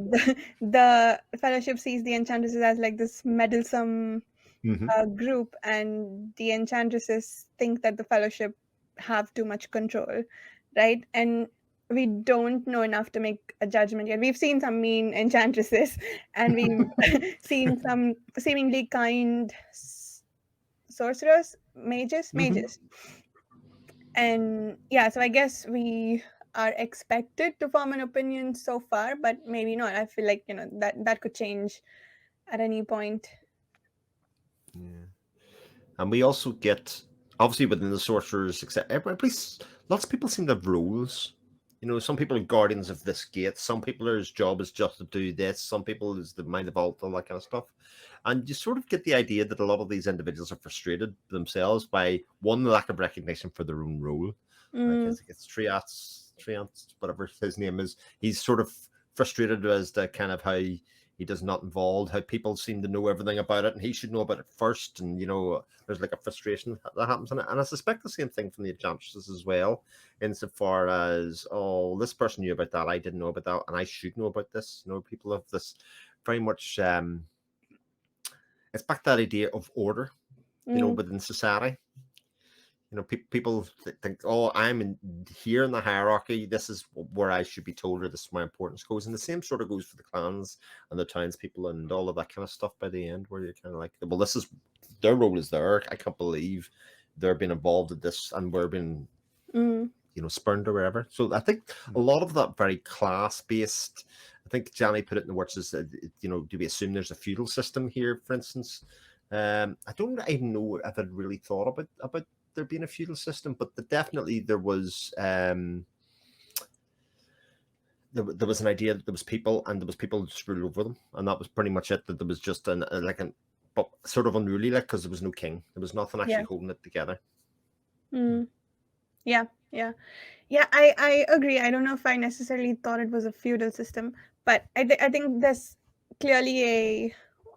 The Fellowship sees the enchantresses as like this meddlesome Mm-hmm. group, and the enchantresses think that the Fellowship have too much control, right? And we don't know enough to make a judgment yet. We've seen some mean enchantresses, and we've seen some seemingly kind sorcerers, mages. And yeah, so I guess we are expected to form an opinion so far, but maybe not. I feel like, that could change at any point. Yeah. And we also get, obviously within the sorcerers, except everybody's, lots of people seem to have roles. You know, some people are guardians of this gate. Some people, his job is just to do this. Some people is the mind the vault, all that kind of stuff. And you sort of get the idea that a lot of these individuals are frustrated themselves by one, the lack of recognition for their own role. Like Mm. I think it's Triats, whatever his name is. He's sort of frustrated as to kind of how he does not involve, how people seem to know everything about it, and he should know about it first. And you know, there's like a frustration that happens in it. And I suspect the same thing from the Enchantress as well, insofar as, oh, this person knew about that, I didn't know about that, and I should know about this. You know, people have this very much it's back to that idea of order, you know, Mm. within society. You know, people think, oh, I'm in here in the hierarchy. This is where I should be told, or this is my importance goes. And the same sort of goes for the clans and the townspeople and all of that kind of stuff by the end, where you're kind of like, well, this is their role is there. I can't believe they're being involved in this and we're being, Mm. you know, spurned or whatever. So I think a lot of that very class based, I think Johnny put it in the words is, you know, do we assume there's a feudal system here, for instance? I don't even know if I'd really thought about there being a feudal system, but definitely there was there was an idea that there was people and there was people just ruled over them, and that was pretty much it. That there was just but sort of unruly, like, because there was no king, there was nothing actually Yeah. holding it together. Mm. Yeah, yeah, yeah. I agree. I don't know if I necessarily thought it was a feudal system, but I think there's clearly a,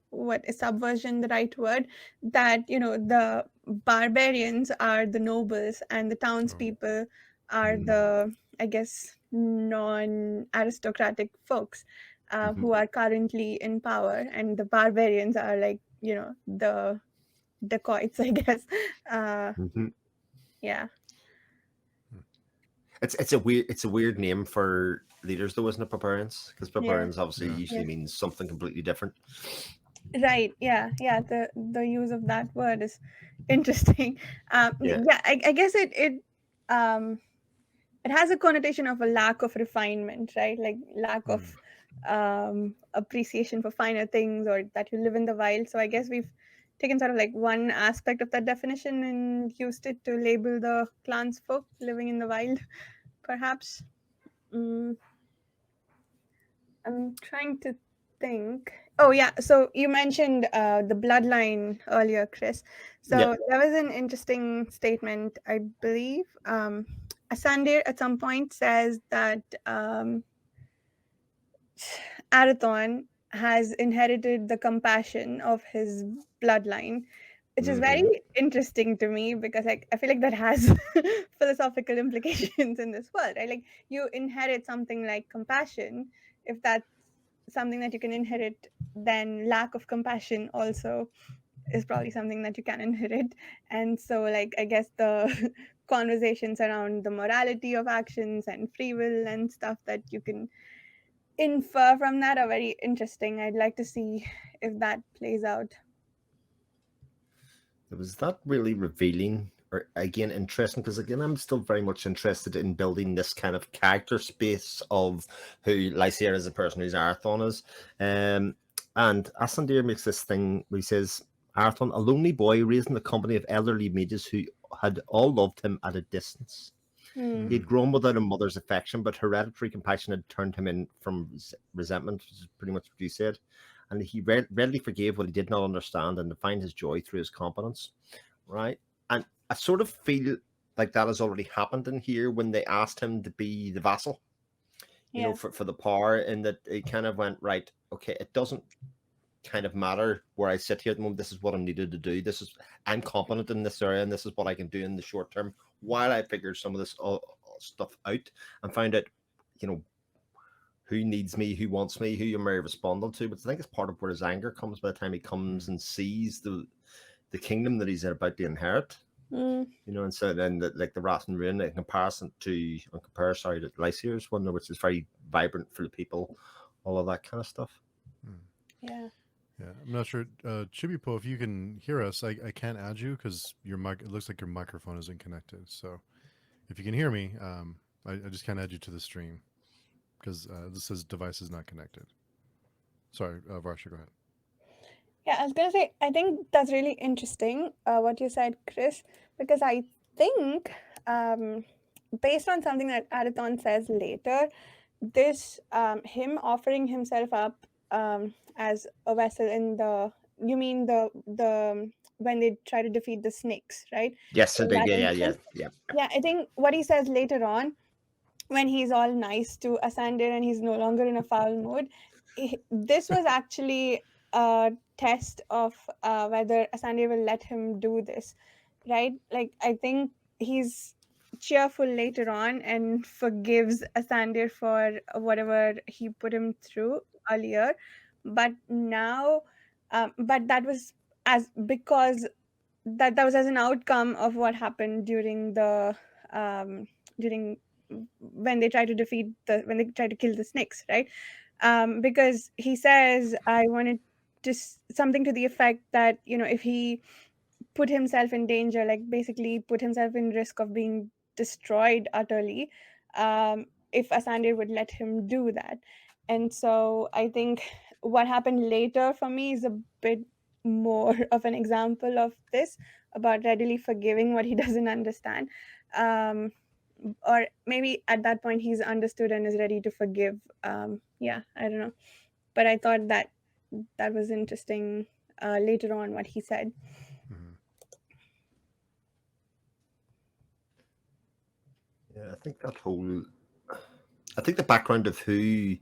what is subversion the right word, that the barbarians are the nobles and the Oh, townspeople are Mm, the, I guess, non aristocratic folks mhm, who are currently in power, and the barbarians are like the dacoits, I guess. uh mhm. yeah. hmm. It's a weird name for leaders though, isn't it? Barbarians, because Yeah, barbarians obviously Yeah. yeah. usually means something completely different. Right, yeah, yeah, the use of that word is interesting. Yeah. Yeah, I guess um it has a connotation of a lack of refinement, right? Like lack of Hmm. appreciation for finer things, or that you live in the wild. So I guess we've taken sort of like one aspect of that definition and used it to label the clansfolk living in the wild, perhaps. mm, I'm trying to think. Oh yeah, so you mentioned the bloodline earlier, Chris. Yep. So there was an interesting statement, I believe. Asandir at some point says that Arathon has inherited the compassion of his bloodline, which is very Hmm. interesting to me, because like I feel like that has philosophical implications in this world, right? Like you inherit something like compassion. If that's something that you can inherit, then lack of compassion also is probably something that you can inherit. And so like I guess the conversations around the morality of actions and free will and stuff that you can infer from that are very interesting. I'd like to see if that plays out. It was that really revealing, or again interesting, because again I'm still very much interested in building this kind of character space of who Lysair is, a person, who's Arathon is. And Asandir makes this thing where he says, Arathon, a lonely boy raised in the company of elderly mages who had all loved him at a distance. Hmm. He had Hmm. grown without a mother's affection, but hereditary compassion had turned him in from resentment, which is pretty much what you said. And he readily forgave what he did not understand and defined his joy through his competence. Right? And I sort of feel like that has already happened in here when they asked him to be the vassal, Yeah. for the power, and that it kind of went, right, okay, it doesn't kind of matter where I sit here at the moment. This is what I'm needed to do. I'm competent in this area, and this is what I can do in the short term. While I figured some of this stuff out and find out, you know, who needs me, who wants me, who am I responding to. But I think it's part of where his anger comes by the time he comes Hmm. and sees the kingdom that he's about to inherit. Hmm. And so then like the Wrath and Ruin in comparison to, sorry, to Lysair's one, which is very vibrant for the people, all of that kind of stuff. Hmm. Yeah. Yeah, I'm not sure. Chibipo, if you can hear us, I can't add you because your mic. It looks like your microphone isn't connected. So if you can hear me, I just can't add you to the stream because this says device is not connected. Sorry, Varsha, go ahead. Yeah, I was gonna say, I think that's really interesting, what you said, Chris, because I think, based on something that Arathon says later, this him offering himself up as a vessel in the, you mean the when they try to defeat the snakes, right? Yes, In indeed. that Yeah, yeah, yeah, instance, yeah. yeah, I think what he says later on, when he's all nice to Asander and he's no longer in a foul mood, this was actually a test of whether Asander will let him do this, right? Like, I think he's cheerful later on and forgives Asander for whatever he put him through earlier. But now, but that was as because that was as an outcome of what happened during the during when they try to defeat when they try to kill the snakes, right? Because he says, I wanted something to the effect that, if he put himself in danger, like basically put himself in risk of being destroyed utterly, if Asander would let him do that. And so I think what happened later for me is a bit more of an example of this, about readily forgiving what he doesn't understand. Um, or maybe at that point he's understood and is ready to forgive. Yeah, I don't know. But I thought that was interesting later on what he said. Hmm. Yeah, I think the background of who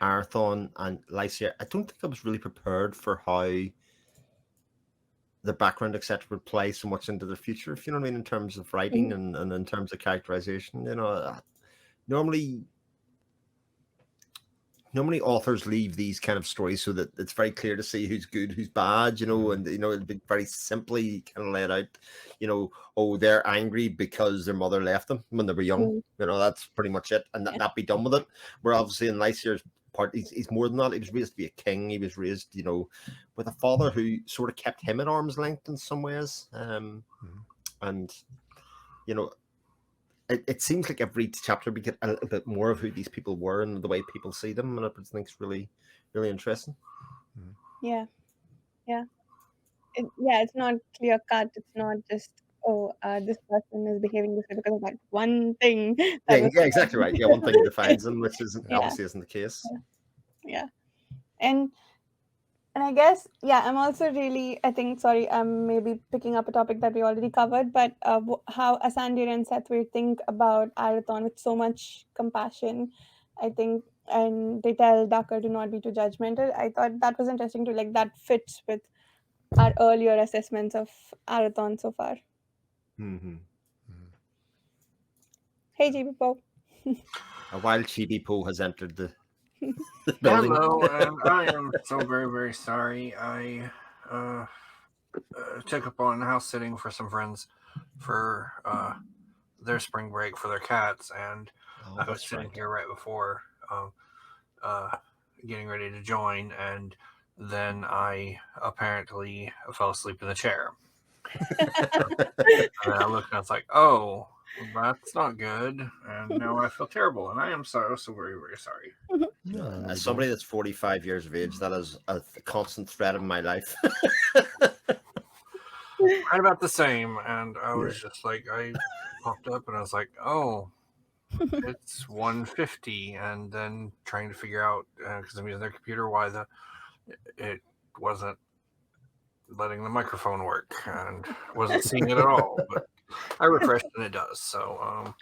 Arathon and Lycia, I don't think I was really prepared for how the background, etc., would play so much into the future, if you know what I mean, in terms of writing and in terms of characterization. Normally normally authors leave these kind of stories so that it's very clear to see who's good, who's bad, and it'll be very simply kind of laid out, oh, they're angry because their mother left them when they were young. That's pretty much it, and that be done with it. Where obviously in Lycia's part, he's more than that. He was raised to be a king. He was raised, with a father who sort of kept him at arm's length in some ways. And it seems like every chapter we get a little bit more of who these people were and the way people see them, and I think it's really, really interesting. Yeah. It's not clear cut. It's not just, this person is behaving this way because of that one thing that was Yeah, exactly right. Yeah, one thing defines them, which obviously isn't the case. Yeah. And I guess, I'm also really, I think, sorry, I'm maybe picking up a topic that we already covered, but how Asandir and Sethway think about Arathon with so much compassion, I think, and they tell Dakar to not be too judgmental. I thought that was interesting too, like that fits with our earlier assessments of Arathon so far. Hey, GB Poe. A wild Chibi Poe has entered the building. Hello, and I am so very, very sorry. I took up on house sitting for some friends for their spring break for their cats, and I was sitting here right before getting ready to join, and then I apparently fell asleep in the chair. And I looked and I was like, oh, that's not good. And now I feel terrible. And I am so very, very sorry. As somebody that's 45 years of age, that is a constant threat in my life. Right about the same. And I was just like, I popped up and I was like, oh, it's 1:50. And then trying to figure out, because I'm using their computer, why it wasn't letting the microphone work and wasn't seeing it at all. But I refreshed and it does. So,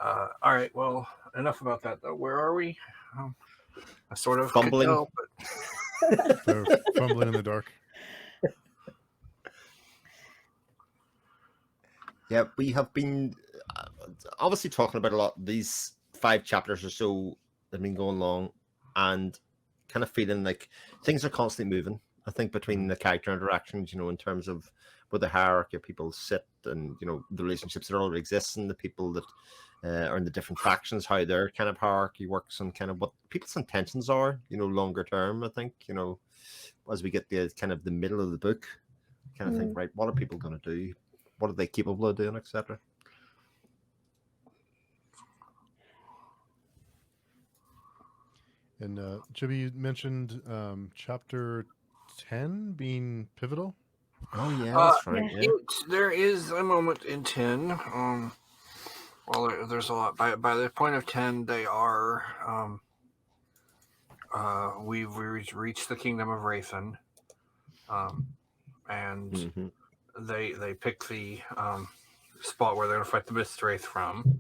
all right. Well, enough about that, though. Where are we? I sort of fumbling. Could tell, but... fumbling in the dark. Yeah, we have been obviously talking about a lot. These 5 chapters or so have been going long, and kind of feeling like things are constantly moving. I think between the character interactions, in terms of where the hierarchy of people sit, and the relationships that already exist, and the people that are in the different factions, how their kind of hierarchy works, and kind of what people's intentions are, longer term. I think, as we get the kind of the middle of the book, kind of think, right, what are people going to do? What are they capable of doing, etc. And Chibi, you mentioned chapter 10 being pivotal. Oh yeah, that's right. There is a moment in 10. Well, there's a lot. By the point of 10, they are. We've reached the kingdom of Wraithen, and they pick the spot where they're going to fight the Mistwraith from.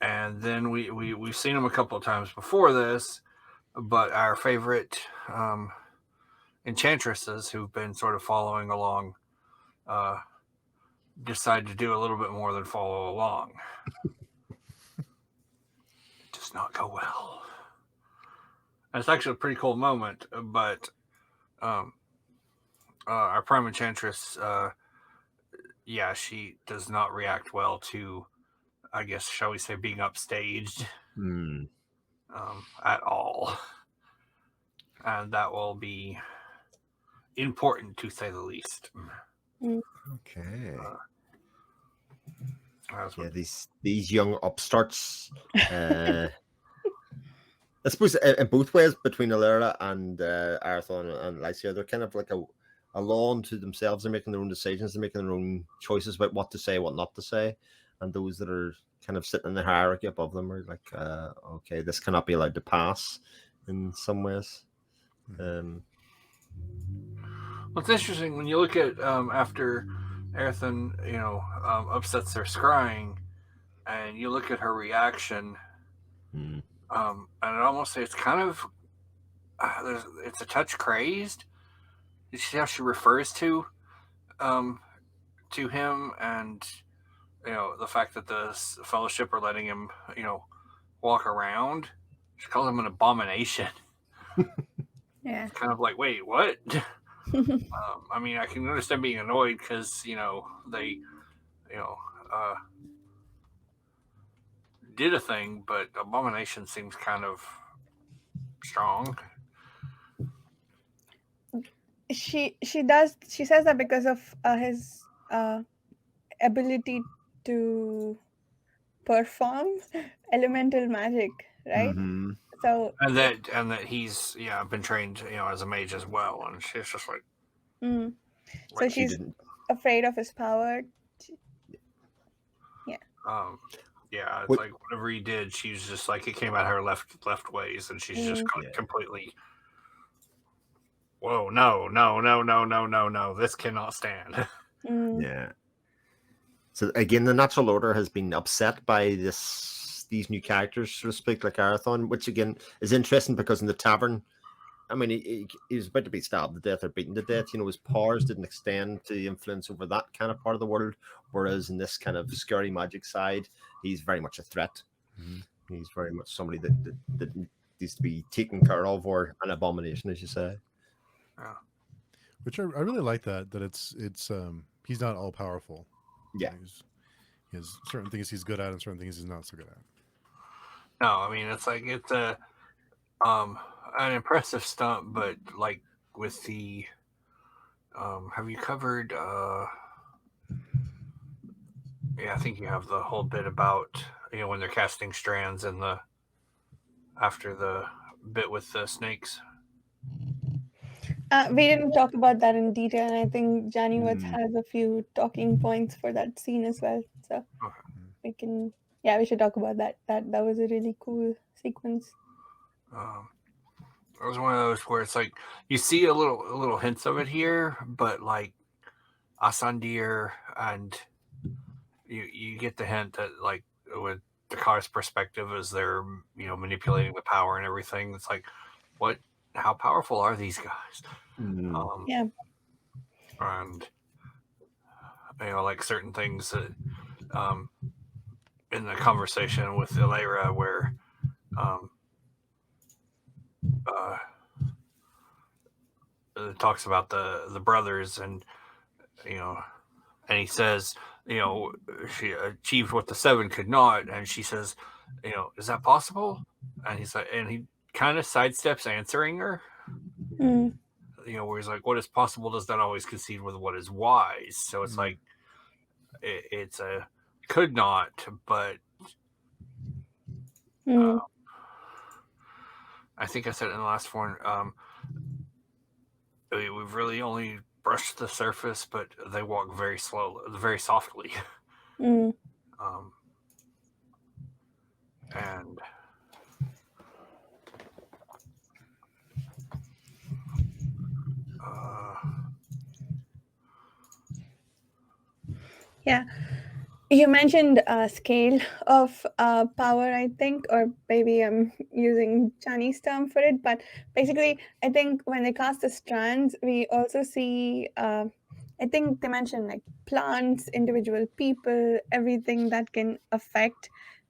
And then we've seen them a couple of times before this, but our favorite enchantresses who've been sort of following along decide to do a little bit more than follow along. It does not go well. And it's actually a pretty cool moment, but our prime enchantress, she does not react well to, I guess, shall we say, being upstaged at all. And that will be important, to say the least. Okay. Yeah, these young upstarts. I suppose in both ways, between Alera and Arathon and Lycia, they're kind of like a law unto themselves. They're making their own decisions. They're making their own choices about what to say, what not to say. And those that are kind of sitting in the hierarchy above them are like, okay, this cannot be allowed to pass in some ways. Well, it's interesting when you look at after Erethan, upsets their scrying, and you look at her reaction, Mm. and it almost it's kind of it's a touch crazed. You see how she refers um, to him, and the fact that the fellowship are letting him walk around. She calls him an abomination. Yeah. It's kind of like, wait, what? I mean, I can understand being annoyed because they you know uh, did a thing, but abomination seems kind of strong. She says that because of his ability to perform elemental magic, right? Mm-hmm. So And that he's been trained as a mage as well, and she's just like mm, so like She she's didn't. afraid of his power. Yeah. um yeah, it's What? like whatever he did, she's just like it came at her left ways, and she's just Mm, Yeah. completely. Whoa! No! No! No! No! No! No! No! This cannot stand. mm, Yeah. So again, the natural order has been upset by these new characters, so to speak, like Arathon, which again is interesting because in the tavern, I mean, he was about to be stabbed to death or beaten to death. His powers didn't extend to influence over that kind of part of the world, whereas in this kind of scary magic side, he's very much a threat. Mhm. He's very much somebody that needs to be taken care of, or an abomination, as you say. Which I really like that it's he's not all powerful. Yeah. He has certain things he's good at and certain things he's not so good at. No, I mean it's like it's an impressive stunt, but like with the have you covered? Yeah, I think you have the whole bit about when they're casting strands and the after the bit with the snakes. we didn't talk about that in detail, and I think Johnny Woods Mm. has a few talking points for that scene as well. So Okay. we should talk about that. That was a really cool sequence. Um, it was one of those where it's like you see a little hints of it here, but like Asandir and you get the hint that like with Dakar's perspective as they're manipulating the power and everything. It's like what? How powerful are these guys? Mm. Yeah. And like certain things that in the conversation with Elera where um, uh, it talks about the brothers and and he says she achieved what the seven could not, and she says is that possible? And he's like, and he kind of sidesteps answering her. Mm, Where he's like, what is possible does not always concede with what is wise. So it's like it's a could not, but mm, I think I said it in the last one. We've really only brushed the surface, but they walk very slowly, very softly. mm. Um, and Yeah. You mentioned scale of power, I think, or maybe I'm using Chinese term for it. But basically, I think when they cast the strands, we also see, I think they mentioned like plants, individual people, everything that can affect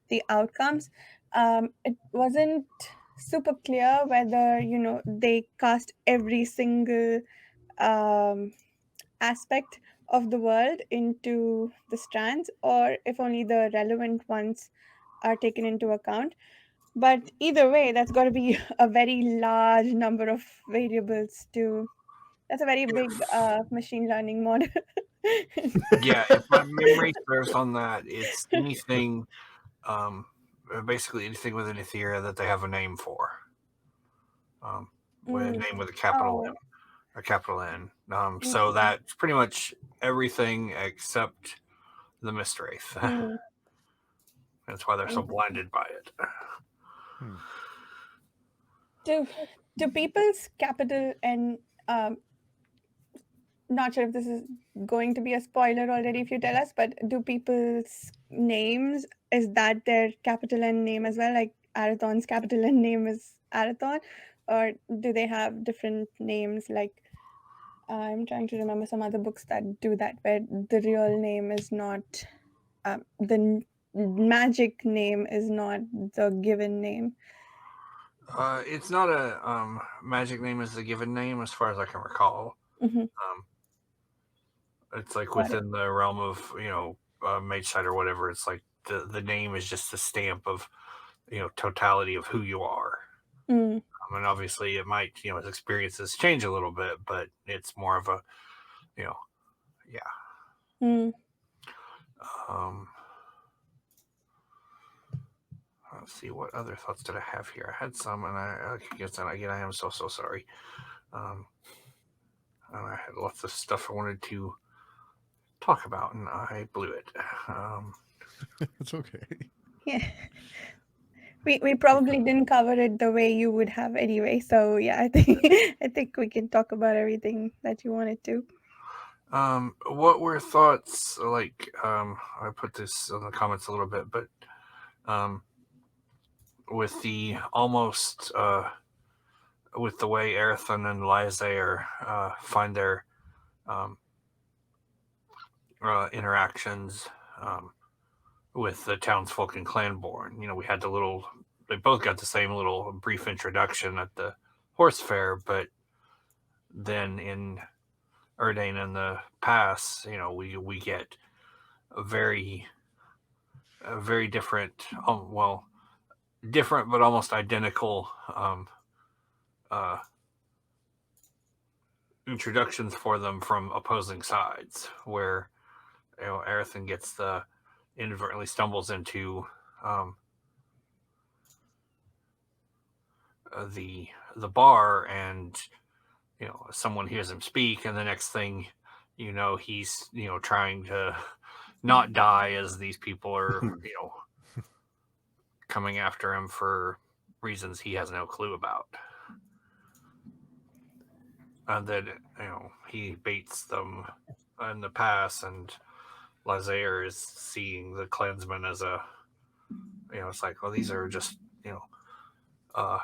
the outcomes. It wasn't super clear whether, they cast every single um, aspect of the world into the strands, or if only the relevant ones are taken into account. But either way, that's got to be a very large number of variables to. That's a very big machine learning model. yeah, if my memory serves on that, it's anything, um, basically anything with an Etheria that they have a name for, with a Mm. name with a capital M, Oh. a capital N. So Mm. that's pretty much everything except the Mistwraith. Mm. That's why they're so Interesting. blinded by it. Do people's capital and um, not sure if this is going to be a spoiler already if you tell us, but do people's names, is that their capital N name as well? Like Arathon's capital N name is Arathon, or do they have different names? Like I'm trying to remember some other books that do that, where the real name is not the magic name is not the given name. It's not a magic name as the given name, as far as I can recall. Hmm. It's like Got it. within the realm of mage side or whatever. It's like the name is just the stamp of totality of who you are. Mm. And obviously, it might as experiences change a little bit, but it's more of a yeah. Mm. Um, let's see, what other thoughts did I have here? I had some, and I guess again I am so sorry. And I had lots of stuff I wanted to talk about, and I blew it. It's okay. Yeah. We probably didn't cover it the way you would have anyway. So yeah, I think I think we can talk about everything that you wanted to. What were thoughts like? I put this in the comments a little bit, but with the almost with the way Erethan and Lysair find their um, interactions with the townsfolk in Clanborn. We had the little. They both got the same little brief introduction at the horse fair, but then in Erdane and the Pass, we get a very different, different but almost identical uh, introductions for them from opposing sides, where Erethan gets inadvertently stumbles into um, the bar, and someone hears him speak, and the next thing he's trying to not die as these people are coming after him for reasons he has no clue about. And then he baits them in the pass, and Lazaire is seeing the clansmen as a it's like, well, these are just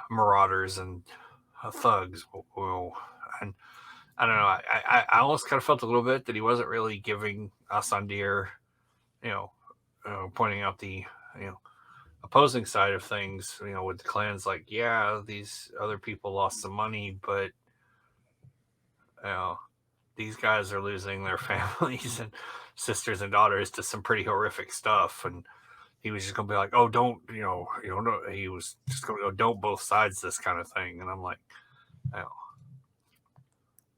marauders and thugs. Well, and I don't know. I almost kind of felt a little bit that he wasn't really giving Asandir, you know, pointing out the opposing side of things. With the clans, like, yeah, these other people lost some money, but you know, these guys are losing their families and sisters and daughters to some pretty horrific stuff. And he was just gonna be like, oh, don't no. He was just gonna go, don't both sides this kind of thing. And I'm like, oh.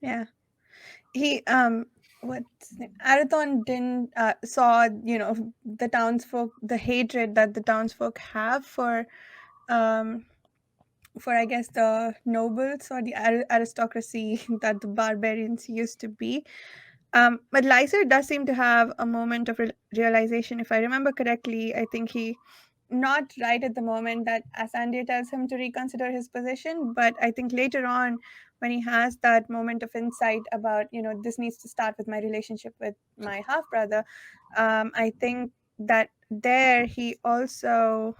Yeah. He what's his name? Arathon didn't saw the townsfolk, the hatred that the townsfolk have for I guess the nobles or the aristocracy that the barbarians used to be. But Lyser does seem to have a moment of realization. If I remember correctly, I think he, not right at the moment that Asandir tells him to reconsider his position, but I think later on when he has that moment of insight about, this needs to start with my relationship with my half brother. I think that there he also.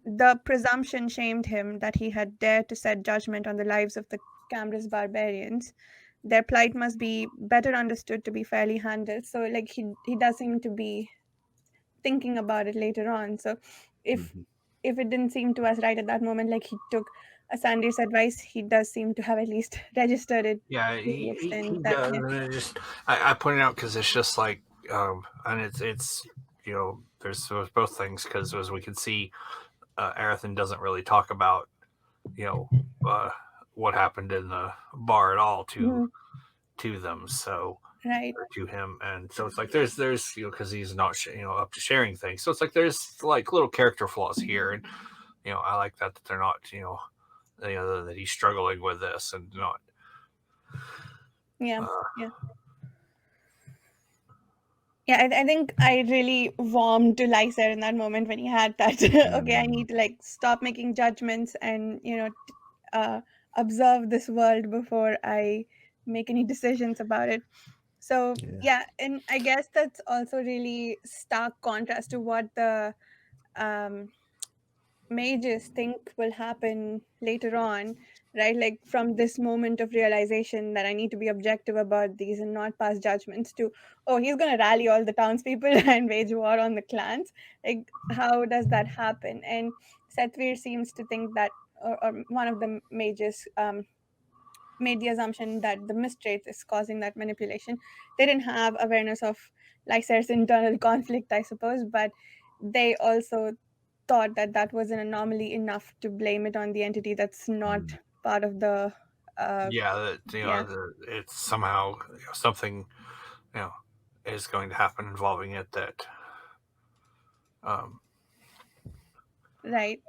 The presumption shamed him that he had dared to set judgment on the lives of the Cambrys barbarians. Their plight must be better understood to be fairly handled. So, like, he does seem to be thinking about it later on. So, if if it didn't seem to us right at that moment, like he took a Sandy's advice, he does seem to have at least registered it Yeah, to the he extent that does, and it just I pointed out because it's just like, and it's there's both things, because as we can see, Arathan doesn't really talk about uh, what happened in the bar at all to them, so right. or to him, and so it's like there's because he's not up to sharing things, so it's like there's like little character flaws here, and I like that they're not that he's struggling with this and not. Yeah. Yeah, I think I really warmed to Lyser in that moment when he had that. Okay, I need to like stop making judgments and observe this world before I make any decisions about it. So yeah, and I guess that's also really stark contrast to what the um, mages think will happen later on, right? Like from this moment of realization that I need to be objective about these and not pass judgments to, oh, he's going to rally all the townspeople and wage war on the clans. Like, how does that happen? And Satvir seems to think that, or one of the mages made the assumption that the Mistwraith is causing that manipulation. They didn't have awareness of Lysair's internal conflict, I suppose, but they also thought that that was an anomaly enough to blame it on the entity that's not part of the. Yeah, that Yeah, it's somehow something is going to happen involving it that um, right.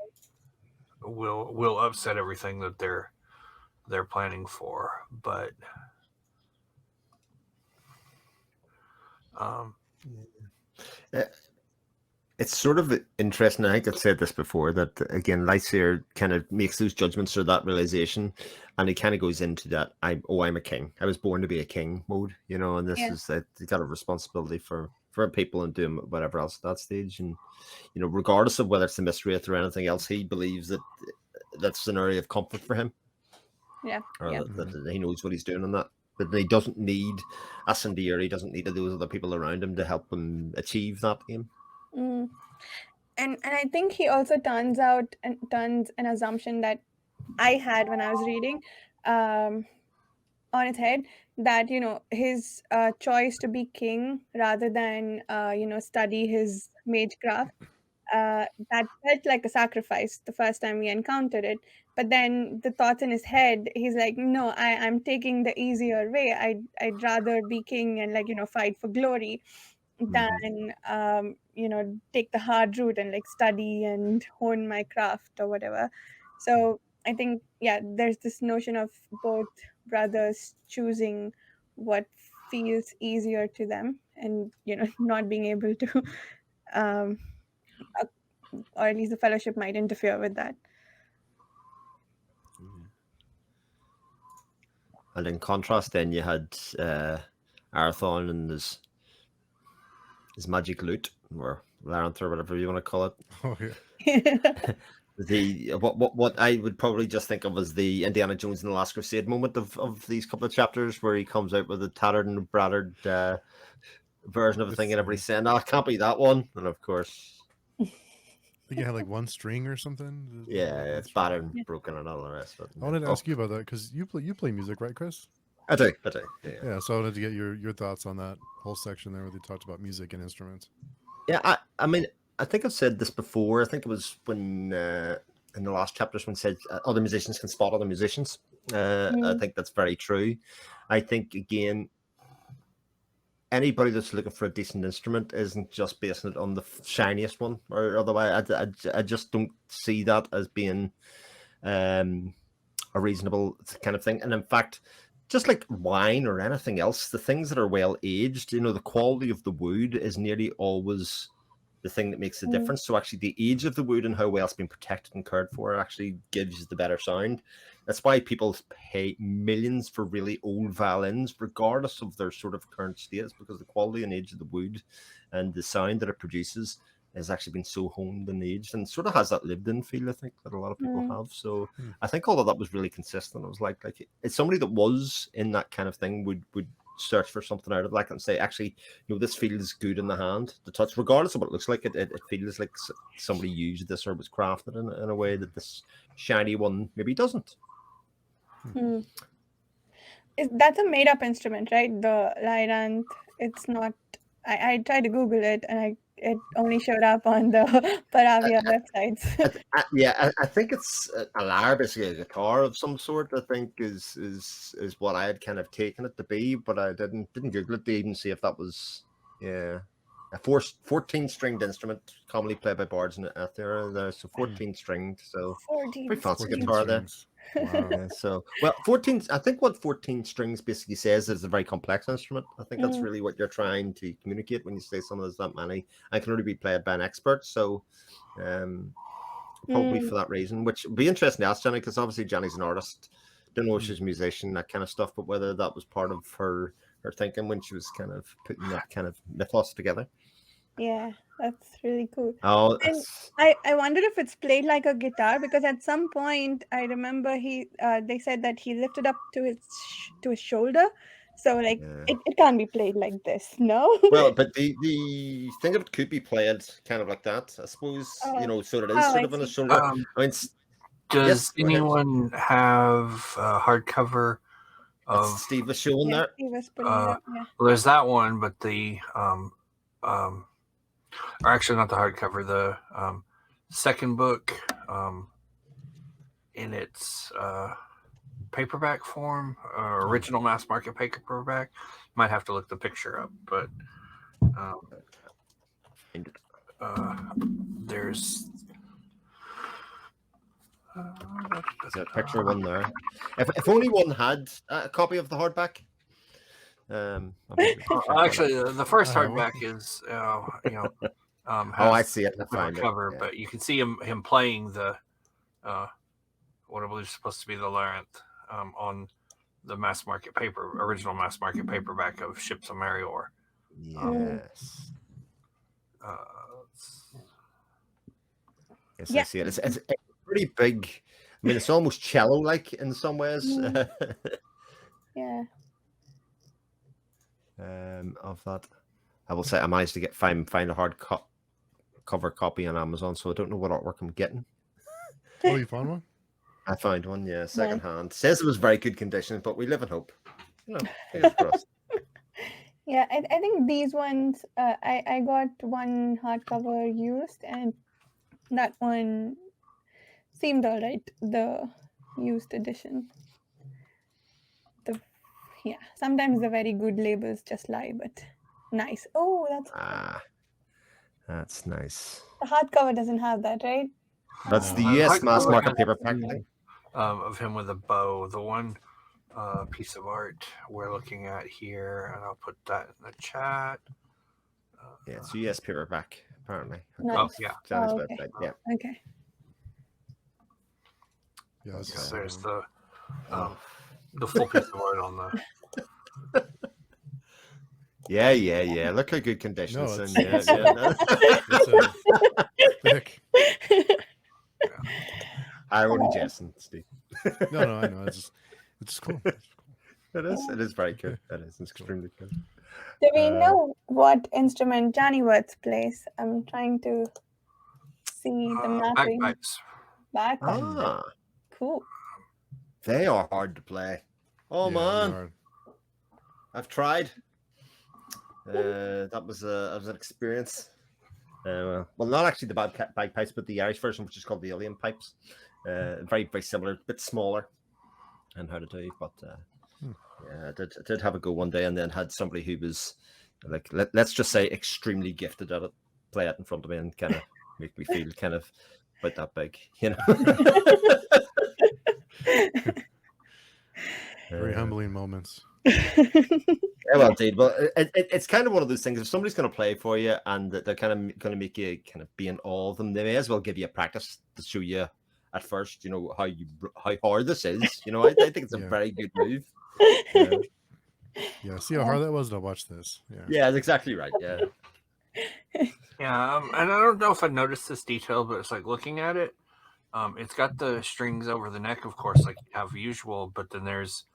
will upset everything that they're planning for. But Uh, It's sort of interesting. I think I've said this before that again, Lysair kind of makes those judgments or that realization, and he kind of goes into that I'm a king. I was born to be a king mode, and this Yeah. is that he's got a responsibility for people and doing whatever else at that stage. And regardless of whether it's the Mistwraith or anything else, he believes that that's an area of comfort for him, Yeah. or Yeah. that he knows what he's doing on that. That he doesn't need a Sandir, he doesn't need those other people around him to help him achieve that aim. Mm. And I think he also turns an assumption that I had when I was reading on its head, that his choice to be king rather than study his magecraft, that felt like a sacrifice the first time we encountered it. But then the thoughts in his head, he's like, no, I'm taking the easier way. I'd rather be king and fight for glory than take the hard route and study and hone my craft or whatever. So I think, yeah, there's this notion of both brothers choosing what feels easier to them, and not being able to um uh, or at least the fellowship might interfere with that. And in contrast, then you had Arathon and his magic loot, or labyrinth, or whatever you want to call it. Oh yeah. The what I would probably just think of as the Indiana Jones and the Last Crusade moment of these couple of chapters, where he comes out with a tattered and battered version of the thing, and everybody's saying, "No, it can't be that one." And of course, I think you had like one string or something. yeah, it's battered and broken and all the rest of it. I wanted to ask you about that because you play music, right, Chris? I do. Yeah, so I wanted to get your thoughts on that whole section there where they talked about music and instruments. Yeah, I mean, I think I've said this before. I think it was when in the last chapters when it said other musicians can spot other musicians. I think that's very true. I think again, anybody that's looking for a decent instrument isn't just basing it on the shiniest one, or otherwise, I just don't see that as being a reasonable kind of thing. And in fact, just like wine or anything else, the things that are well aged, the quality of the wood is nearly always the thing that makes the difference. So actually the age of the wood and how well it's been protected and cared for actually gives the better sound. That's why people pay millions for really old violins, regardless of their sort of current status, because the quality and age of the wood and the sound that it produces has actually been so honed and aged, and sort of has that lived in feel, I think, that a lot of people have. So I think all of that was really consistent. It was like it's somebody that was in that kind of thing would search for something out of that and say, actually, this feels good in the hand, the touch, regardless of what it looks like. It feels like somebody used this or was crafted in a way that this shiny one maybe doesn't. That's a made up instrument, right? The Lyranth. It's not. I tried to Google it, and it only showed up on the Paravia websites. I think it's a lyre, basically a guitar of some sort. I think is what I had kind of taken it to be, but I didn't Google it to even see if that was a 14-stringed instrument, commonly played by bards in Aethera. There's so 14 stringed, so 14 pretty fancy 14 guitar there. strings. Wow. Yeah, so 14. I think what 14 strings basically says is a very complex instrument. I think that's really what you're trying to communicate when you say some of there's that many. I can only be played by an expert, so probably for that reason. Which would be interesting to ask Jenny, because obviously Jenny's an artist don't know if she's a musician, that kind of stuff, but whether that was part of her thinking when she was kind of putting that kind of mythos together. Yeah, that's really cool. Oh, And I wonder if it's played like a guitar, because at some point I remember they said that he lifted up to his shoulder, so like yeah. it can't be played like this, no? Well, but the thing of it could be played kind of like that, I suppose. So it is Oh, sort I of on the see. shoulder. I mean, Does yes, go ahead. anyone have a hardcover of? Steve was showing Yeah, there. he was putting it up. Yeah. Well, there's that one, but the or actually not the hardcover, the second book in its paperback form, original mass market paperback. Might have to look the picture up, but there's There's a picture of one there. If only one had a copy of the hardback. Actually, the first hardback is I see it. I has find a cover, it. Yeah. but you can see him playing the what I believe is supposed to be the labyrinth on the original mass market paperback of Ships of Marior. Yes. Yes, Yeah. I see it. It's pretty big. I mean, it's almost cello-like in some ways. Yeah. Of that, I will say I managed to find a hard cover copy on Amazon, so I don't know what artwork I'm getting. Oh, you found one? I found one, yeah, secondhand. Says it was very good condition, but we live in hope. Fingers crossed. Yeah, I think these ones, I got one hardcover used, and that one seemed all right, the used edition. Sometimes the very good labels just lie, but nice. Oh, That's nice. the hardcover doesn't have that, right? That's the US mass market paperback thing. Of him with a bow. The one piece of art we're looking at here, and I'll put that in the chat. Yeah, it's US paperback, apparently. Nice. Yeah. Johnny's okay. website. Yeah. Okay. Yeah, There's the full piece of art on the. Yeah. Look how good condition it's in. It's thick. Irony, Jason, Steve. No, I know. It's cool. It is very good. It is extremely good. Do we know what instrument Johnny Worth plays? I'm trying to see the mapping. Bagpipes. Cool. They are hard to play. Oh man, I've tried. That was an experience. Well, not actually the bagpipes, but the Irish version, which is called the Alien pipes. Very, very similar, a bit smaller, and how to do. But yeah, I did have a go one day, and then had somebody who was like, let's just say, extremely gifted at it, play it in front of me, and kind of make me feel kind of about that big, Very humbling moments. Yeah, well, indeed. Well, it's kind of one of those things. If somebody's going to play for you and they're kind of going to make you kind of be in awe of them, they may as well give you a practice to show you at first, how hard this is. I think it's a very good move. Yeah, see how hard that was to watch this. Yeah, that's exactly right. Yeah. Yeah, and I don't know if I noticed this detail, but it's like looking at it. It's got the strings over the neck, of course, like you have usual, but then there's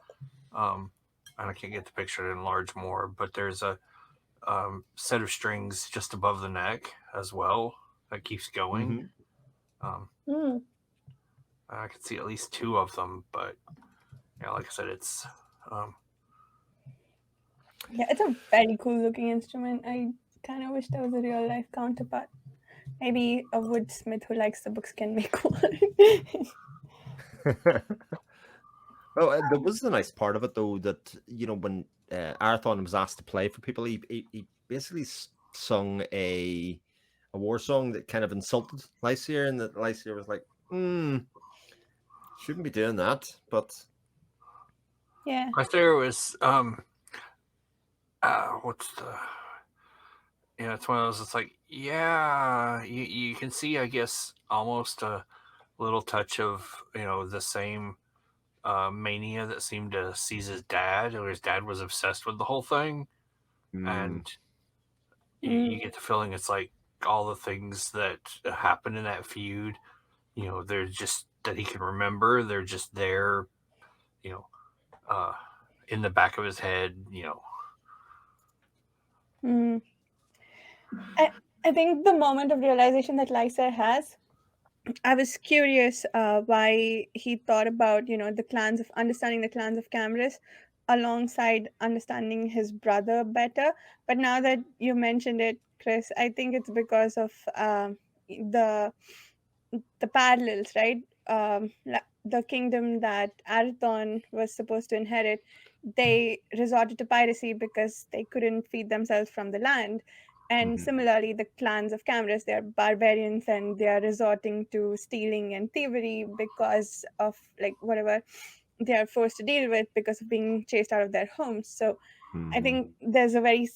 and I can't get the picture to enlarge more, but there's a set of strings just above the neck as well that keeps going. I can see at least two of them, but yeah, like I said, it's it's a very cool looking instrument. I kind of wish there was a real life counterpart. Maybe a woodsmith who likes the books can make one. Well, there was the nice part of it, though, that when Arathon was asked to play for people, he basically sung a war song that kind of insulted Lysair, and that Lysair was like, shouldn't be doing that, but yeah, Lysair was what's the it's one of those. It's like you can see, I guess, almost a little touch of the same mania that seemed to seize his dad, or his dad was obsessed with the whole thing, and you get the feeling it's like all the things that happened in that feud, they're just that he can remember. They're just there, you know, in the back of his head. Mm. I think the moment of realization that Lysa has, I was curious why he thought about, understanding the clans of Camrys alongside understanding his brother better. But now that you mentioned it, Chris, I think it's because of the the parallels, right? The kingdom that Arathon was supposed to inherit, they resorted to piracy because they couldn't feed themselves from the land. And similarly, the clans of Camrys, they are barbarians and they are resorting to stealing and thievery because of like whatever they are forced to deal with because of being chased out of their homes. So I think there's a very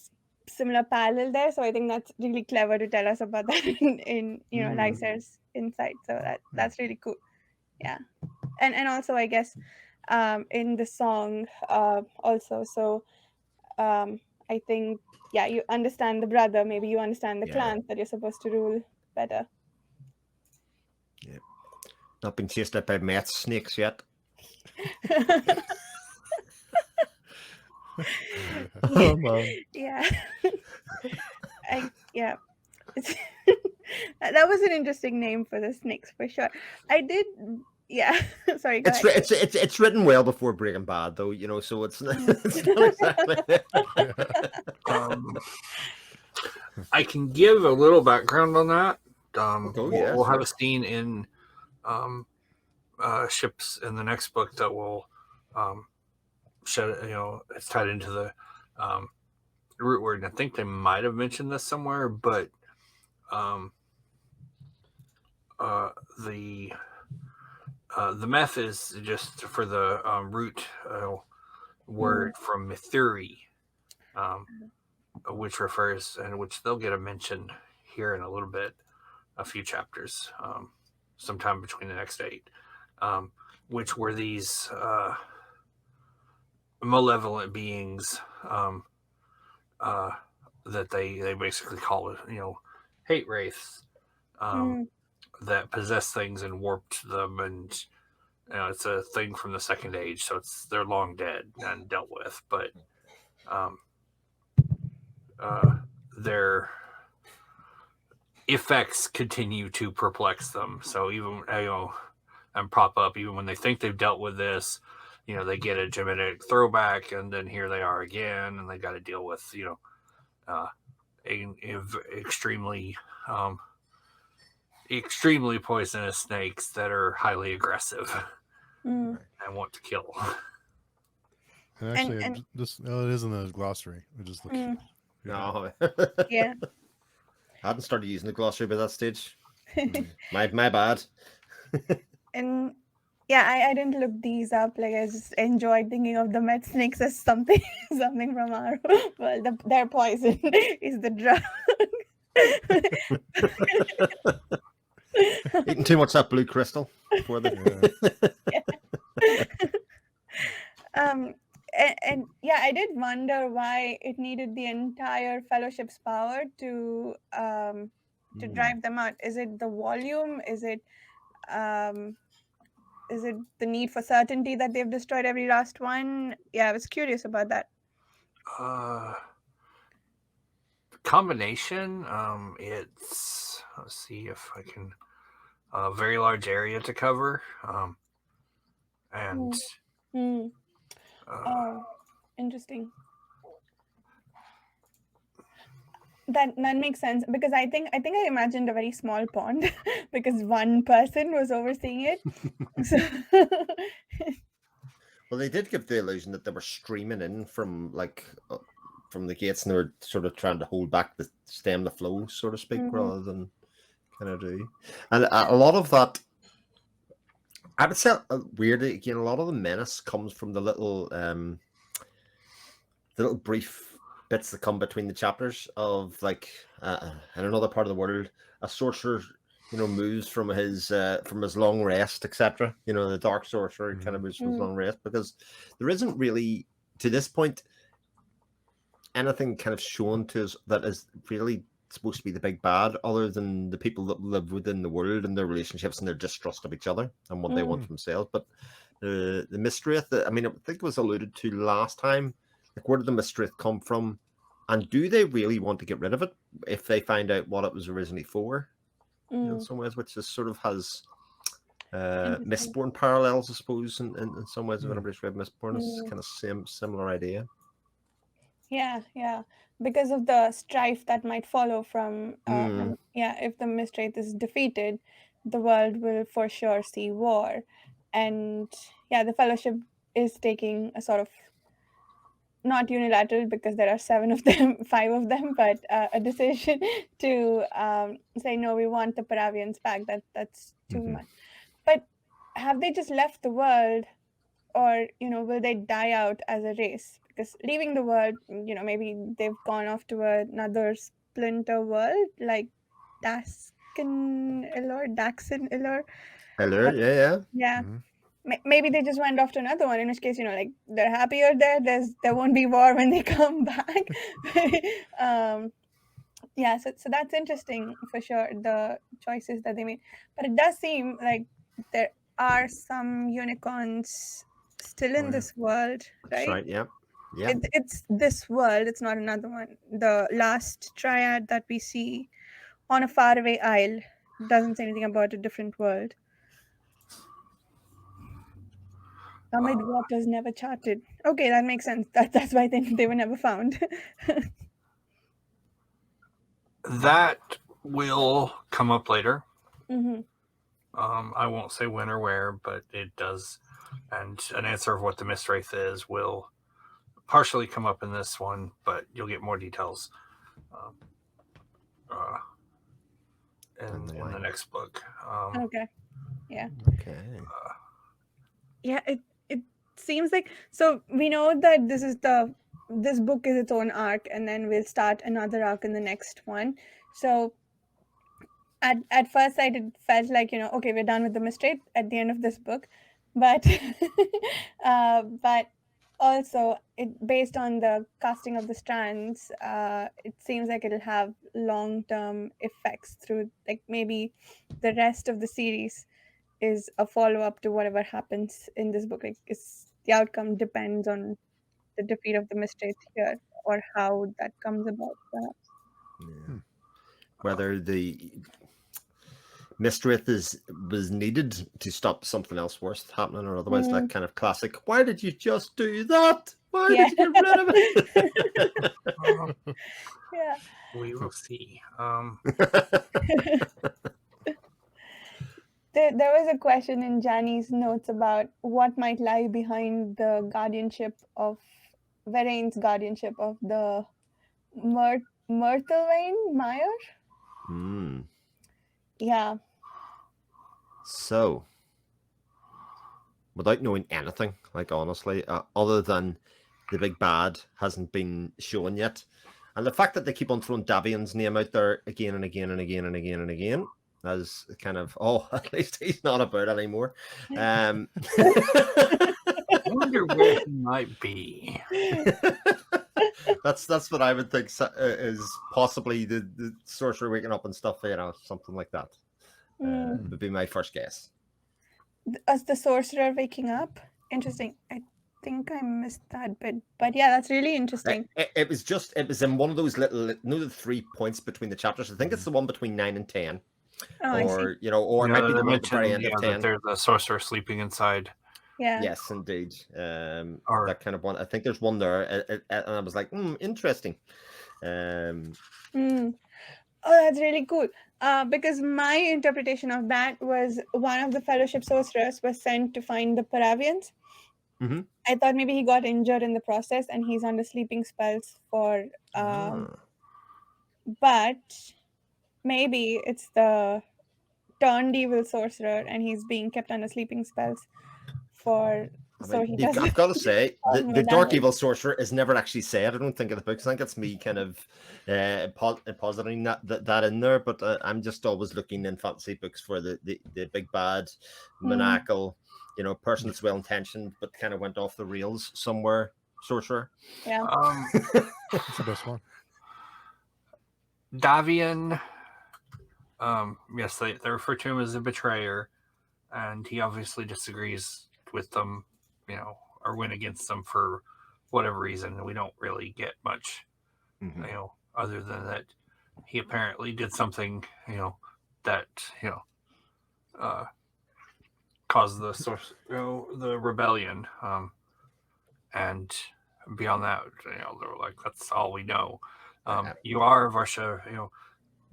similar parallel there. So I think that's really clever to tell us about that in Lyser's insight. So that's really cool. Yeah, and also I guess in the song also. So I think you understand the brother. Maybe you understand the clans that you're supposed to rule better. Yeah. Not been chased out by meth snakes yet. Oh, man. Yeah. That was an interesting name for the snakes for sure. I did, yeah. Sorry, go ahead. It's written well before Breaking Bad, though, so it's not, it's not exactly. I can give a little background on that. We'll have a scene in ships in the next book that will show. It's tied into the root word, and I think they might have mentioned this somewhere, but the meth is just for the root word from Mithuri, which refers, and which they'll get a mention here in a little bit, a few chapters, sometime between the next 8, which were these malevolent beings that they basically call it, hate wraiths, that possess things and warped them, and it's a thing from the Second Age, so they're long dead and dealt with, but their effects continue to perplex them. So even and prop up, even when they think they've dealt with this, they get a genetic throwback, and then here they are again, and they got to deal with extremely extremely poisonous snakes that are highly aggressive and want to kill. And actually, it is in the glossary. We just look. No. Yeah. I hadn't started using the glossary by that stage. My bad. And I didn't look these up. Like I just enjoyed thinking of the med snakes as something from our world. Their poison is the drug. Eating too much that blue crystal before the. And I did wonder why it needed the entire fellowship's power to drive them out. Is it the volume? Is it the need for certainty that they've destroyed every last one? Yeah, I was curious about that. Combination. Let's see if I can. A very large area to cover, and interesting. That makes sense, because I think I imagined a very small pond because one person was overseeing it. So Well, they did give the illusion that they were streaming in from from the gates, and they were sort of trying to hold back stem the flow, so to speak, rather than kind of do. And a lot of that, I would say, weirdly again, a lot of the menace comes from the little brief bits that come between the chapters of in another part of the world, a sorcerer moves from his long rest, etc. The dark sorcerer kind of moves from his long rest, because there isn't really, to this point, anything kind of shown to us that is really supposed to be the big bad, other than the people that live within the world and their relationships and their distrust of each other and what they want for themselves. But the Mistwraith, I mean, I think it was alluded to last time. Like, where did the Mistwraith come from, and do they really want to get rid of it if they find out what it was originally for? In some ways, which is sort of has Mistborn parallels, I suppose. In some ways, if anybody's read Mistborn, it's kind of similar idea. Yeah, because of the strife that might follow from if the Mistwraith is defeated, the world will for sure see war, and the Fellowship is taking a sort of, not unilateral because there are 7 of them, 5 of them, but a decision to say no, we want the Paravians back. That's too much. But have they just left the world, or will they die out as a race? Because leaving the world, maybe they've gone off to another splinter world, like Daxon Ilor. Hello, Yeah. Maybe they just went off to another one, in which case, like, they're happier there. There won't be war when they come back. So that's interesting for sure, the choices that they made. But it does seem like there are some unicorns still in this world, right? That's right. Yeah. It's this world. It's not another one. The last triad that we see on a faraway isle doesn't say anything about a different world. Amid waters never charted. Okay, that makes sense. That's why they were never found. That will come up later. Mm-hmm. I won't say when or where, but it does. And an answer of what the Mistwraith is will partially come up in this one, but you'll get more details in the next book. Okay. Yeah. Okay. It seems like, so we know that this book is its own arc, and then we'll start another arc in the next one. So at first sight, it felt like, okay, we're done with the Mistwraith at the end of this book, but but also, based on the casting of the strands, it seems like it'll have long-term effects through, like, maybe the rest of the series is a follow-up to whatever happens in this book. Like, the outcome depends on the defeat of the Mistwraith here, or how that comes about, perhaps. Yeah. Whether the Mistwraith was needed to stop something else worse happening, or otherwise that kind of classic, why did you just do that? Why did you get rid of it? Yeah. We will see. There was a question in Jani's notes about what might lie behind the guardianship of Verane's guardianship of the Myrtlewain Mire. Yeah. So, without knowing anything, like, honestly, other than the big bad hasn't been shown yet, and the fact that they keep on throwing Davian's name out there again and again and again and again and again, as kind of, at least he's not about anymore. I wonder where he might be. That's what I would think is possibly the sorcerer waking up and stuff, something like that. Would be my first guess. As the sorcerer waking up? Interesting. I think I missed that bit, but yeah, that's really interesting. It was in one of those little, the 3 points between the chapters. I think it's the one between 9 and 10. Oh, or or it might be the one at the very end of 10. There's a sorcerer sleeping inside. Yeah. Yes, indeed. That kind of one. I think there's one there, and I was like, interesting. Oh, that's really cool. Because my interpretation of that was one of the Fellowship sorcerers was sent to find the Paravians. Mm-hmm. I thought maybe he got injured in the process and he's under sleeping spells for. But maybe it's the turned evil sorcerer and he's being kept under sleeping spells for I So he mean, doesn't I've got to say, call the me dark damage. evil sorcerer is never actually said. I don't think in the books. I think it's me kind of positing that in there. But I'm just always looking in fantasy books for the big bad, maniacal, person that's well intentioned but kind of went off the rails somewhere. Sorcerer. Yeah. That's the best one. Davian, yes, they refer to him as a betrayer, and he obviously disagrees with them, or went against them for whatever reason. We don't really get much, other than that he apparently did something, that uh, caused the source, the rebellion, and beyond that, they were like, that's all we know. You are, Varsha,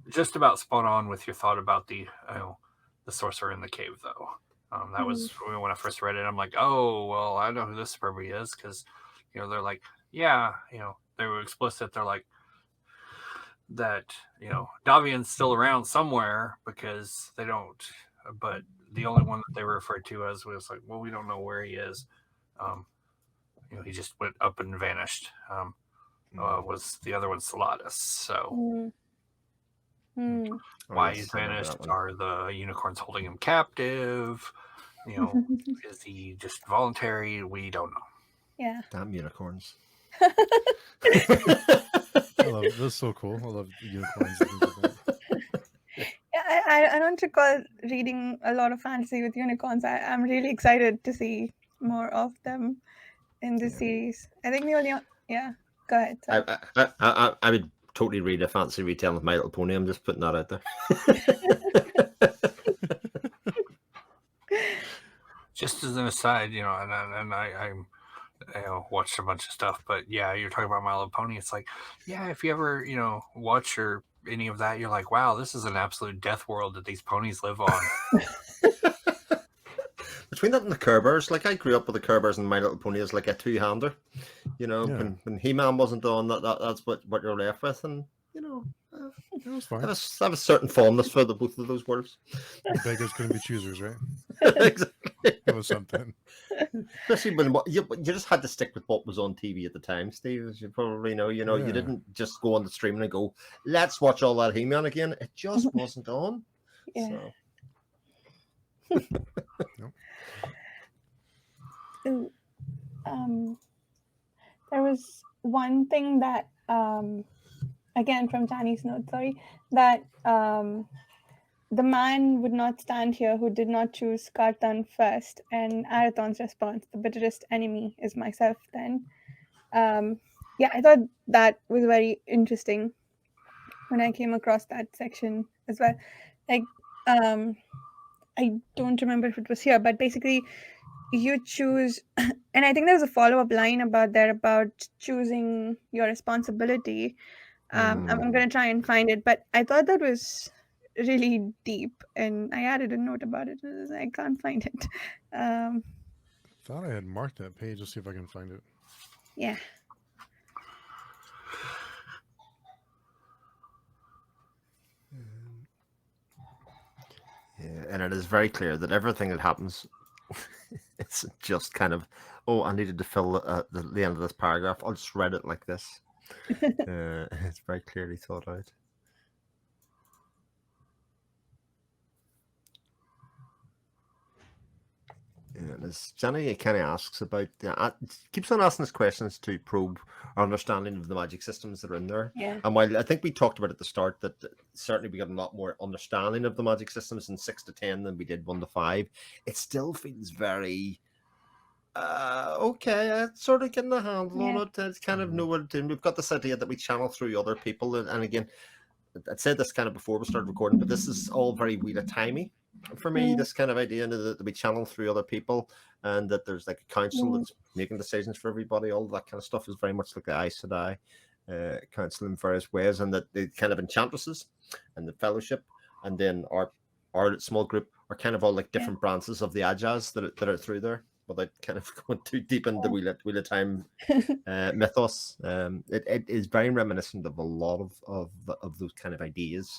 just about spot on with your thought about the sorcerer in the cave, though. That was when I first read it. I'm like, oh well, I know who this probably is, because they're like, yeah, they were explicit. They're like that, Davian's still around somewhere, because they don't. But the only one that they referred to as was like, well, we don't know where he is. He just went up and vanished. Was the other one Salatus? So. Why he's vanished? Are the unicorns holding him captive? Is he just voluntary? We don't know. Yeah. Damn unicorns. I love it. That's so cool. I love unicorns. Yeah, I don't recall reading a lot of fantasy with unicorns. I'm really excited to see more of them in this series. I think the only go ahead. Sorry. I would totally read a fantasy retelling of My Little Pony. I'm just putting that out there. Just as an aside, and I watched a bunch of stuff, but yeah, you're talking about My Little Pony. It's like, yeah, if you ever watch or any of that, you're like, wow, this is an absolute death world that these ponies live on. Between that and the Care Bears, like I grew up with the Care Bears and My Little Pony as like a two-hander. When He-Man wasn't on, that's what you're left with, and It was fine. I have a certain fondness for both of those worlds. Beggars couldn't be choosers, right? Exactly. It was something. Especially when you just had to stick with what was on TV at the time, Steve. As you probably know, you didn't just go on the streaming and go, let's watch all that He-Man again. It just wasn't on. Yeah. So. Ooh, there was one thing that again from Jani's note, sorry, that the man would not stand here who did not choose Kartan first, and Arathon's response, the bitterest enemy is myself then. I thought that was very interesting when I came across that section as well. Like, I don't remember if it was here, but basically you choose, and I think there's a follow-up line about choosing your responsibility. I'm going to try and find it, but I thought that was really deep, and I added a note about it. I can't find it. Thought I had marked that page. Let's see if I can find it. Yeah. Yeah, and it is very clear that everything that happens, it's just kind of, I needed to fill the end of this paragraph. I'll just read it like this. It's very clearly thought out. And as Jenny kind of asks about, keeps on asking us questions to probe our understanding of the magic systems that are in there. Yeah. And while I think we talked about at the start that certainly we got a lot more understanding of the magic systems in 6 to 10 than we did 1 to 5, it still feels very okay. It's sort of getting a handle on it. It's kind of know what it's doing. We've got this idea that we channel through other people, and again, I'd said this kind of before we started recording, but this is all very Wheel of Timey for me. This kind of idea that we channel through other people, and that there's like a council that's making decisions for everybody. All that kind of stuff is very much like the Aes Sedai council in various ways, and that the kind of enchantresses and the fellowship, and then our small group are kind of all like different branches of the Ajaz that are through there. Without kind of going too deep into Wheel of Time mythos, it is very reminiscent of a lot of those kind of ideas.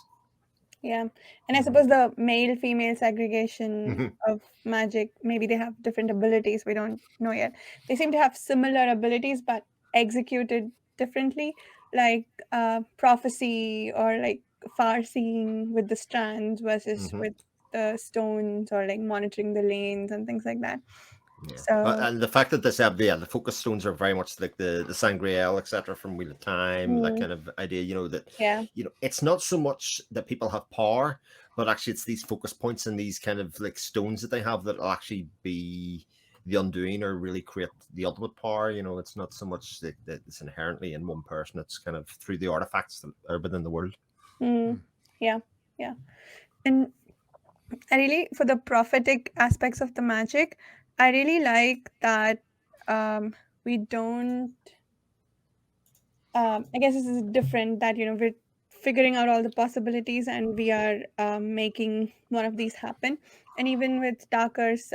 Yeah. And I suppose the male female segregation Mhm. of magic, maybe they have different abilities. We don't know yet. They seem to have similar abilities, but executed differently, like prophecy or like far seeing with the strands versus Mhm. with the stones, or like monitoring the lanes and things like that. Yeah, So, and the fact that this have the focus stones are very much like the Sangreal, etc., from Wheel of Time, that mm, kind of idea. That yeah. it's not so much that people have power, but actually it's these focus points and these kind of like stones that they have that will actually be the undoing or really create the ultimate power. It's not so much that it's inherently in one person; it's kind of through the artifacts that are within the world. Mm, yeah. Yeah. And I really, for the prophetic aspects of the magic, I really like that we don't. I guess this is different, that we're figuring out all the possibilities and we are making one of these happen. And even with Darker's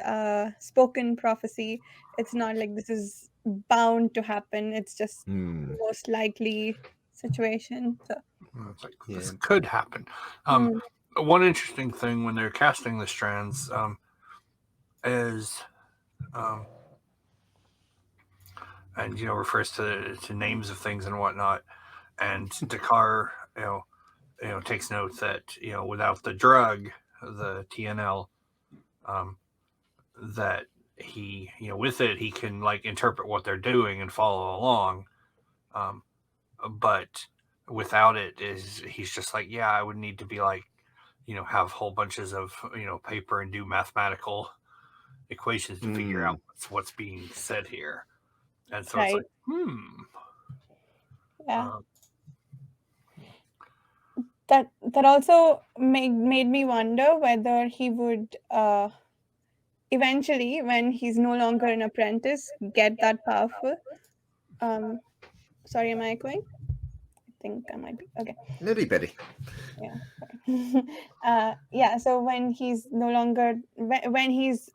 spoken prophecy, it's not like this is bound to happen. It's just Hmm. most likely situation. So, It's like Yeah. this could happen. mm, One interesting thing when they're casting the strands is, um, and refers to names of things and whatnot. And Dakar, takes note that without the drug, the TNL, um, that he with it he can like interpret what they're doing and follow along. Um, but without it, is he's just like, yeah, I would need to be like have whole bunches of paper and do mathematical equations to figure out Hmm. what's being said here. And so it's right. like, Yeah. uh, That also made me wonder whether he would eventually, when he's no longer an apprentice, get that powerful. Um, sorry, am I echoing? I think I might be. Okay. Nitty bitty. Yeah. Sorry. Yeah. So when he's no longer, when he's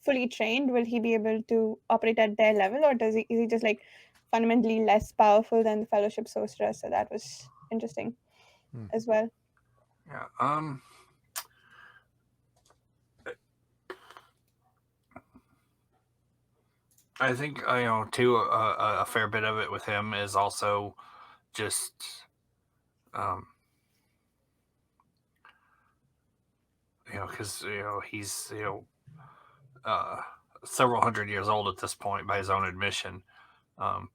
fully trained, will he be able to operate at their level, or is he just like fundamentally less powerful than the Fellowship Sorcerer? So that was interesting Hmm. as well. yeah. I think too a fair bit of it with him is also just um, because he's uh, several hundred years old at this point by his own admission, um,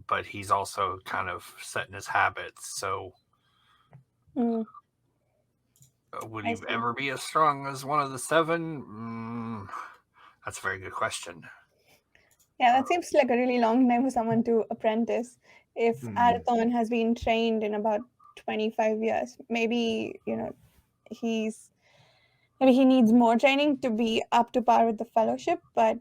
but he's also kind of set in his habits. So Mm, would I he see. ever be as strong as one of the seven? That's a very good question. Yeah, Uh, that seems like a really long time for someone to apprentice. If Hmm. Arathon has been trained in about 25 years, maybe, he's maybe he needs more training to be up to par with the fellowship, but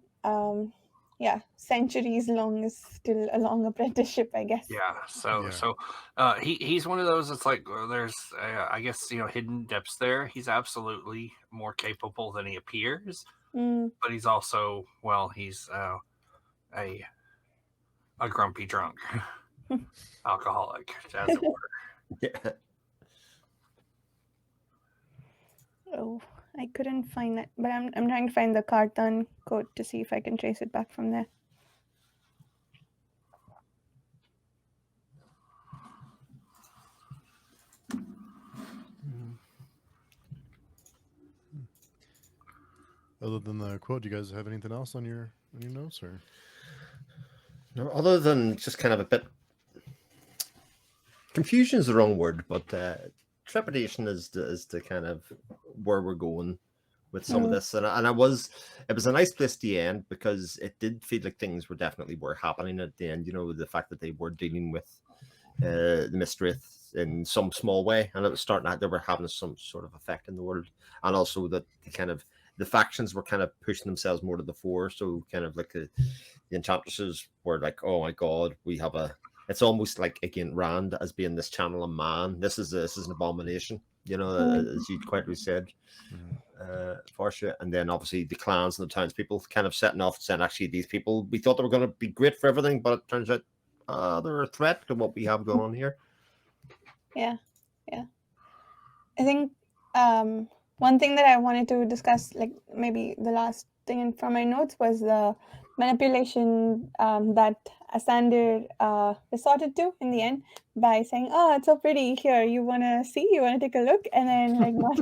yeah, centuries long is still a long apprenticeship, I guess. yeah. So Yeah. he's one of those. It's like there's I guess hidden depths there. He's absolutely more capable than he appears, Mm, but he's also he's a a grumpy drunk alcoholic, as it were. Yeah. oh, I couldn't find that, but I'm trying to find the Kartan code to see if I can trace it back from there. Other than the quote, do you guys have anything else on your notes or? No, other than just kind of a bit confusion is the wrong word, but trepidation is the kind of where we're going with some of Mm, this, and it was a nice place to end because it did feel like things were happening at the end. The fact that they were dealing with the Mistwraith in some small way, and it was starting out they were having some sort of effect in the world, and also that the factions were kind of pushing themselves more to the fore. So kind of like the enchantresses were like, oh my god, we have a. It's almost like again Rand as being this channel of man. This is an abomination, mm, as you quite said, Mhm. Varsha, and then obviously the clans and the townspeople kind of setting off saying, actually, these people we thought they were going to be great for everything, but it turns out they're a threat to what we have going on here. yeah, yeah. I think One thing that I wanted to discuss, like maybe the last thing from my notes, was the manipulation that Asander resorted to in the end by saying, "Oh, it's so pretty here. You want to see? You want to take a look?" And then like not.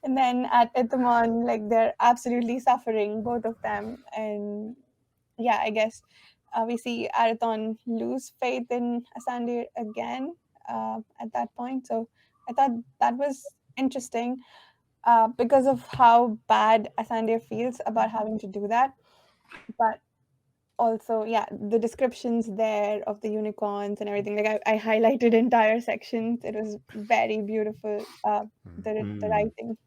And then at Ithamon, like they're absolutely suffering, both of them, and yeah, I guess we see Arathon lose faith in Asander again at that point. So I thought that was interesting because of how bad Asander feels about having to do that. But also, yeah, the descriptions there of the unicorns and everything, like I highlighted entire sections. It was very beautiful, the writing.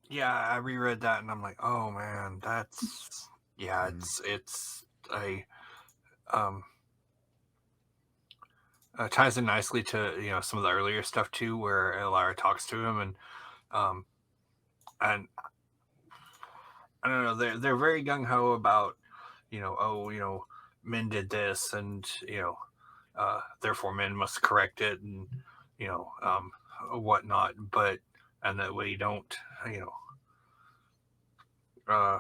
Yeah, I reread that and I'm like, oh man, that's it's a ties in nicely to some of the earlier stuff too, where Elara talks to him and I don't know, they're very gung ho about men did this and therefore men must correct it and whatnot, but and that we don't uh,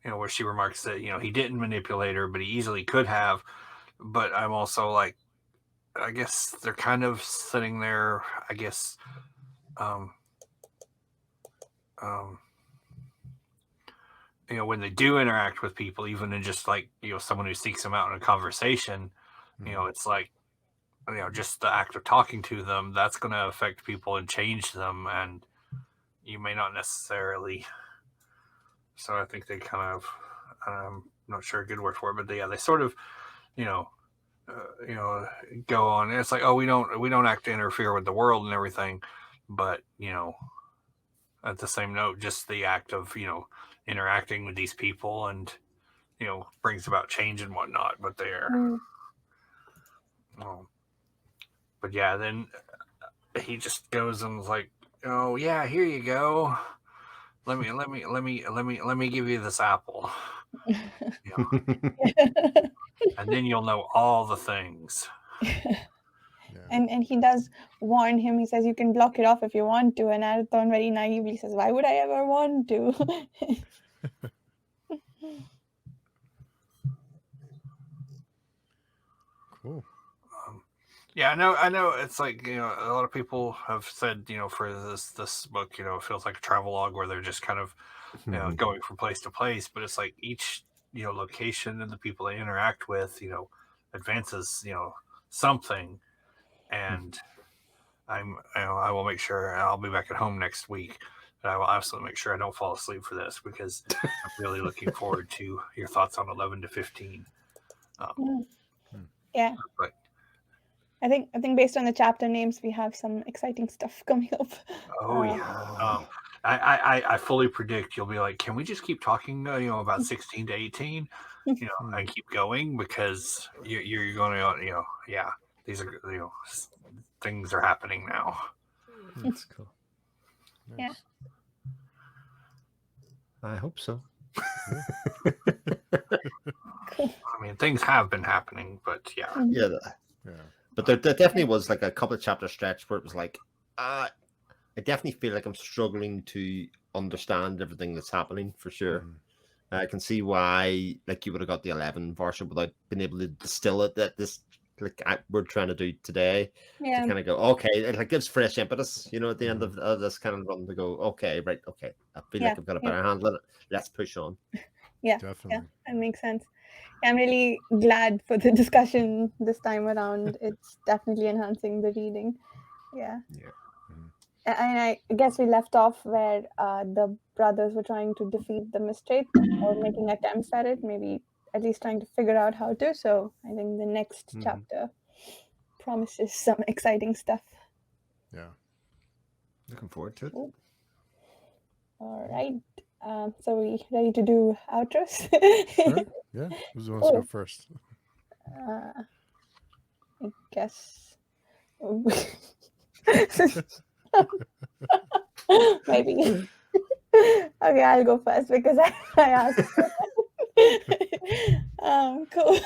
where she remarks that he didn't manipulate her, but he easily could have. But I'm also like, I guess they're kind of sitting there. I guess, when they do interact with people, even in just like someone who seeks them out in a conversation, it's like just the act of talking to them that's going to affect people and change them, and you may not necessarily. So I think they kind of, I'm not sure a good word for it, but they sort of, go on. It's like, oh, we don't act to interfere with the world and everything, but at the same note, just the act of interacting with these people and brings about change and whatnot. But but yeah, then he just goes and is like, oh yeah, here you go. Let me give you this apple. And then you'll know all the things. And he does warn him. He says you can block it off if you want to, and Arathon very naively says, "Why would I ever want to?" Cool. Yeah, I know. It's like a lot of people have said for this book, it feels like a travelogue where they're just kind of going from place to place, but it's like each location and the people they interact with advances something, and I will make sure I'll be back at home next week. But I will absolutely make sure I don't fall asleep for this because I'm really looking forward to your thoughts on 11 to 15. Yeah. But I think based on the chapter names, we have some exciting stuff coming up. Oh yeah. I fully predict you'll be like, can we just keep talking, about 16 to 18, and keep going because you're going to, yeah, these are, things are happening now. That's cool. Yeah. I hope so. Cool. I mean, things have been happening, but yeah. Yeah. But there definitely was like a couple of chapter stretch where it was like, I definitely feel like I'm struggling to understand everything that's happening for sure. I can see why, like, you would have got the 11 Varsha without being able to distill it that this, like, we're trying to do today. Yeah. To kind of go, okay, it like gives fresh impetus, at the end of this kind of run to go, okay, right, okay, I feel like I've got a better handle on it. Let's push on. Yeah, Definitely. yeah, that makes sense. I'm really glad for the discussion this time around. It's definitely enhancing the reading. Yeah. And I guess we left off where the brothers were trying to defeat the Mistwraith or making attempts at it, maybe at least trying to figure out how to. So I think the next chapter promises some exciting stuff. Yeah. Looking forward to it. Cool. All right. So we ready to do outros? Sure. Yeah. Who wants to go first? I guess. Maybe. Okay, I'll go first because I asked. Cool.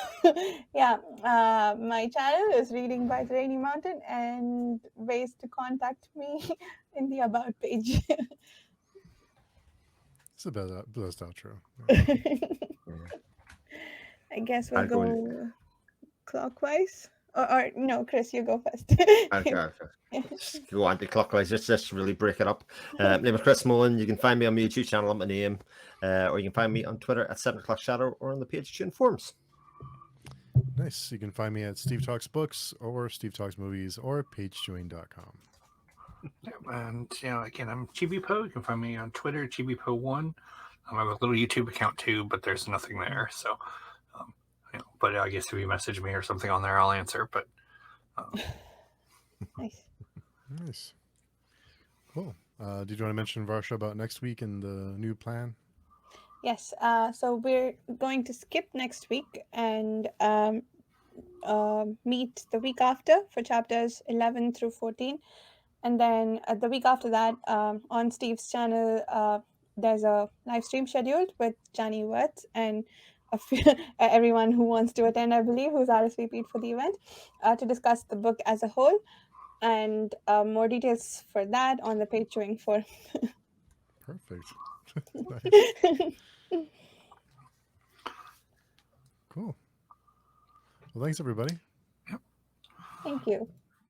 Yeah, my channel is Reading by the Rainy Mountain, and ways to contact me in the About page. It's the best outro. I guess we'll I'll go. go clockwise. Or no, Chris, you go first. Okay. Just go anti-clockwise. Just really break it up. My name is Chris Mullen. You can find me on my YouTube channel at my name, or you can find me on Twitter at 7 o'clock shadow or on the page Tune Forums. Nice. You can find me at Steve Talks Books or Steve Talks Movies or pagechewing.com. Yeah, and again, I'm ChibiPo. You can find me on Twitter, ChibiPo1. I have a little YouTube account too, but there's nothing there. So, but I guess if you message me or something on there, I'll answer. But Nice. Nice. Cool. Did you want to mention, Varsha, about next week and the new plan? Yes. So we're going to skip next week and meet the week after for chapters 11 through 14. And then the week after that, on Steve's channel, there's a live stream scheduled with Johnny Wirtz and everyone who wants to attend, I believe, who's RSVP'd for the event, to discuss the book as a whole. And more details for that on the page Chewing forum. Perfect. Nice. Cool. Well, thanks, everybody. Thank you.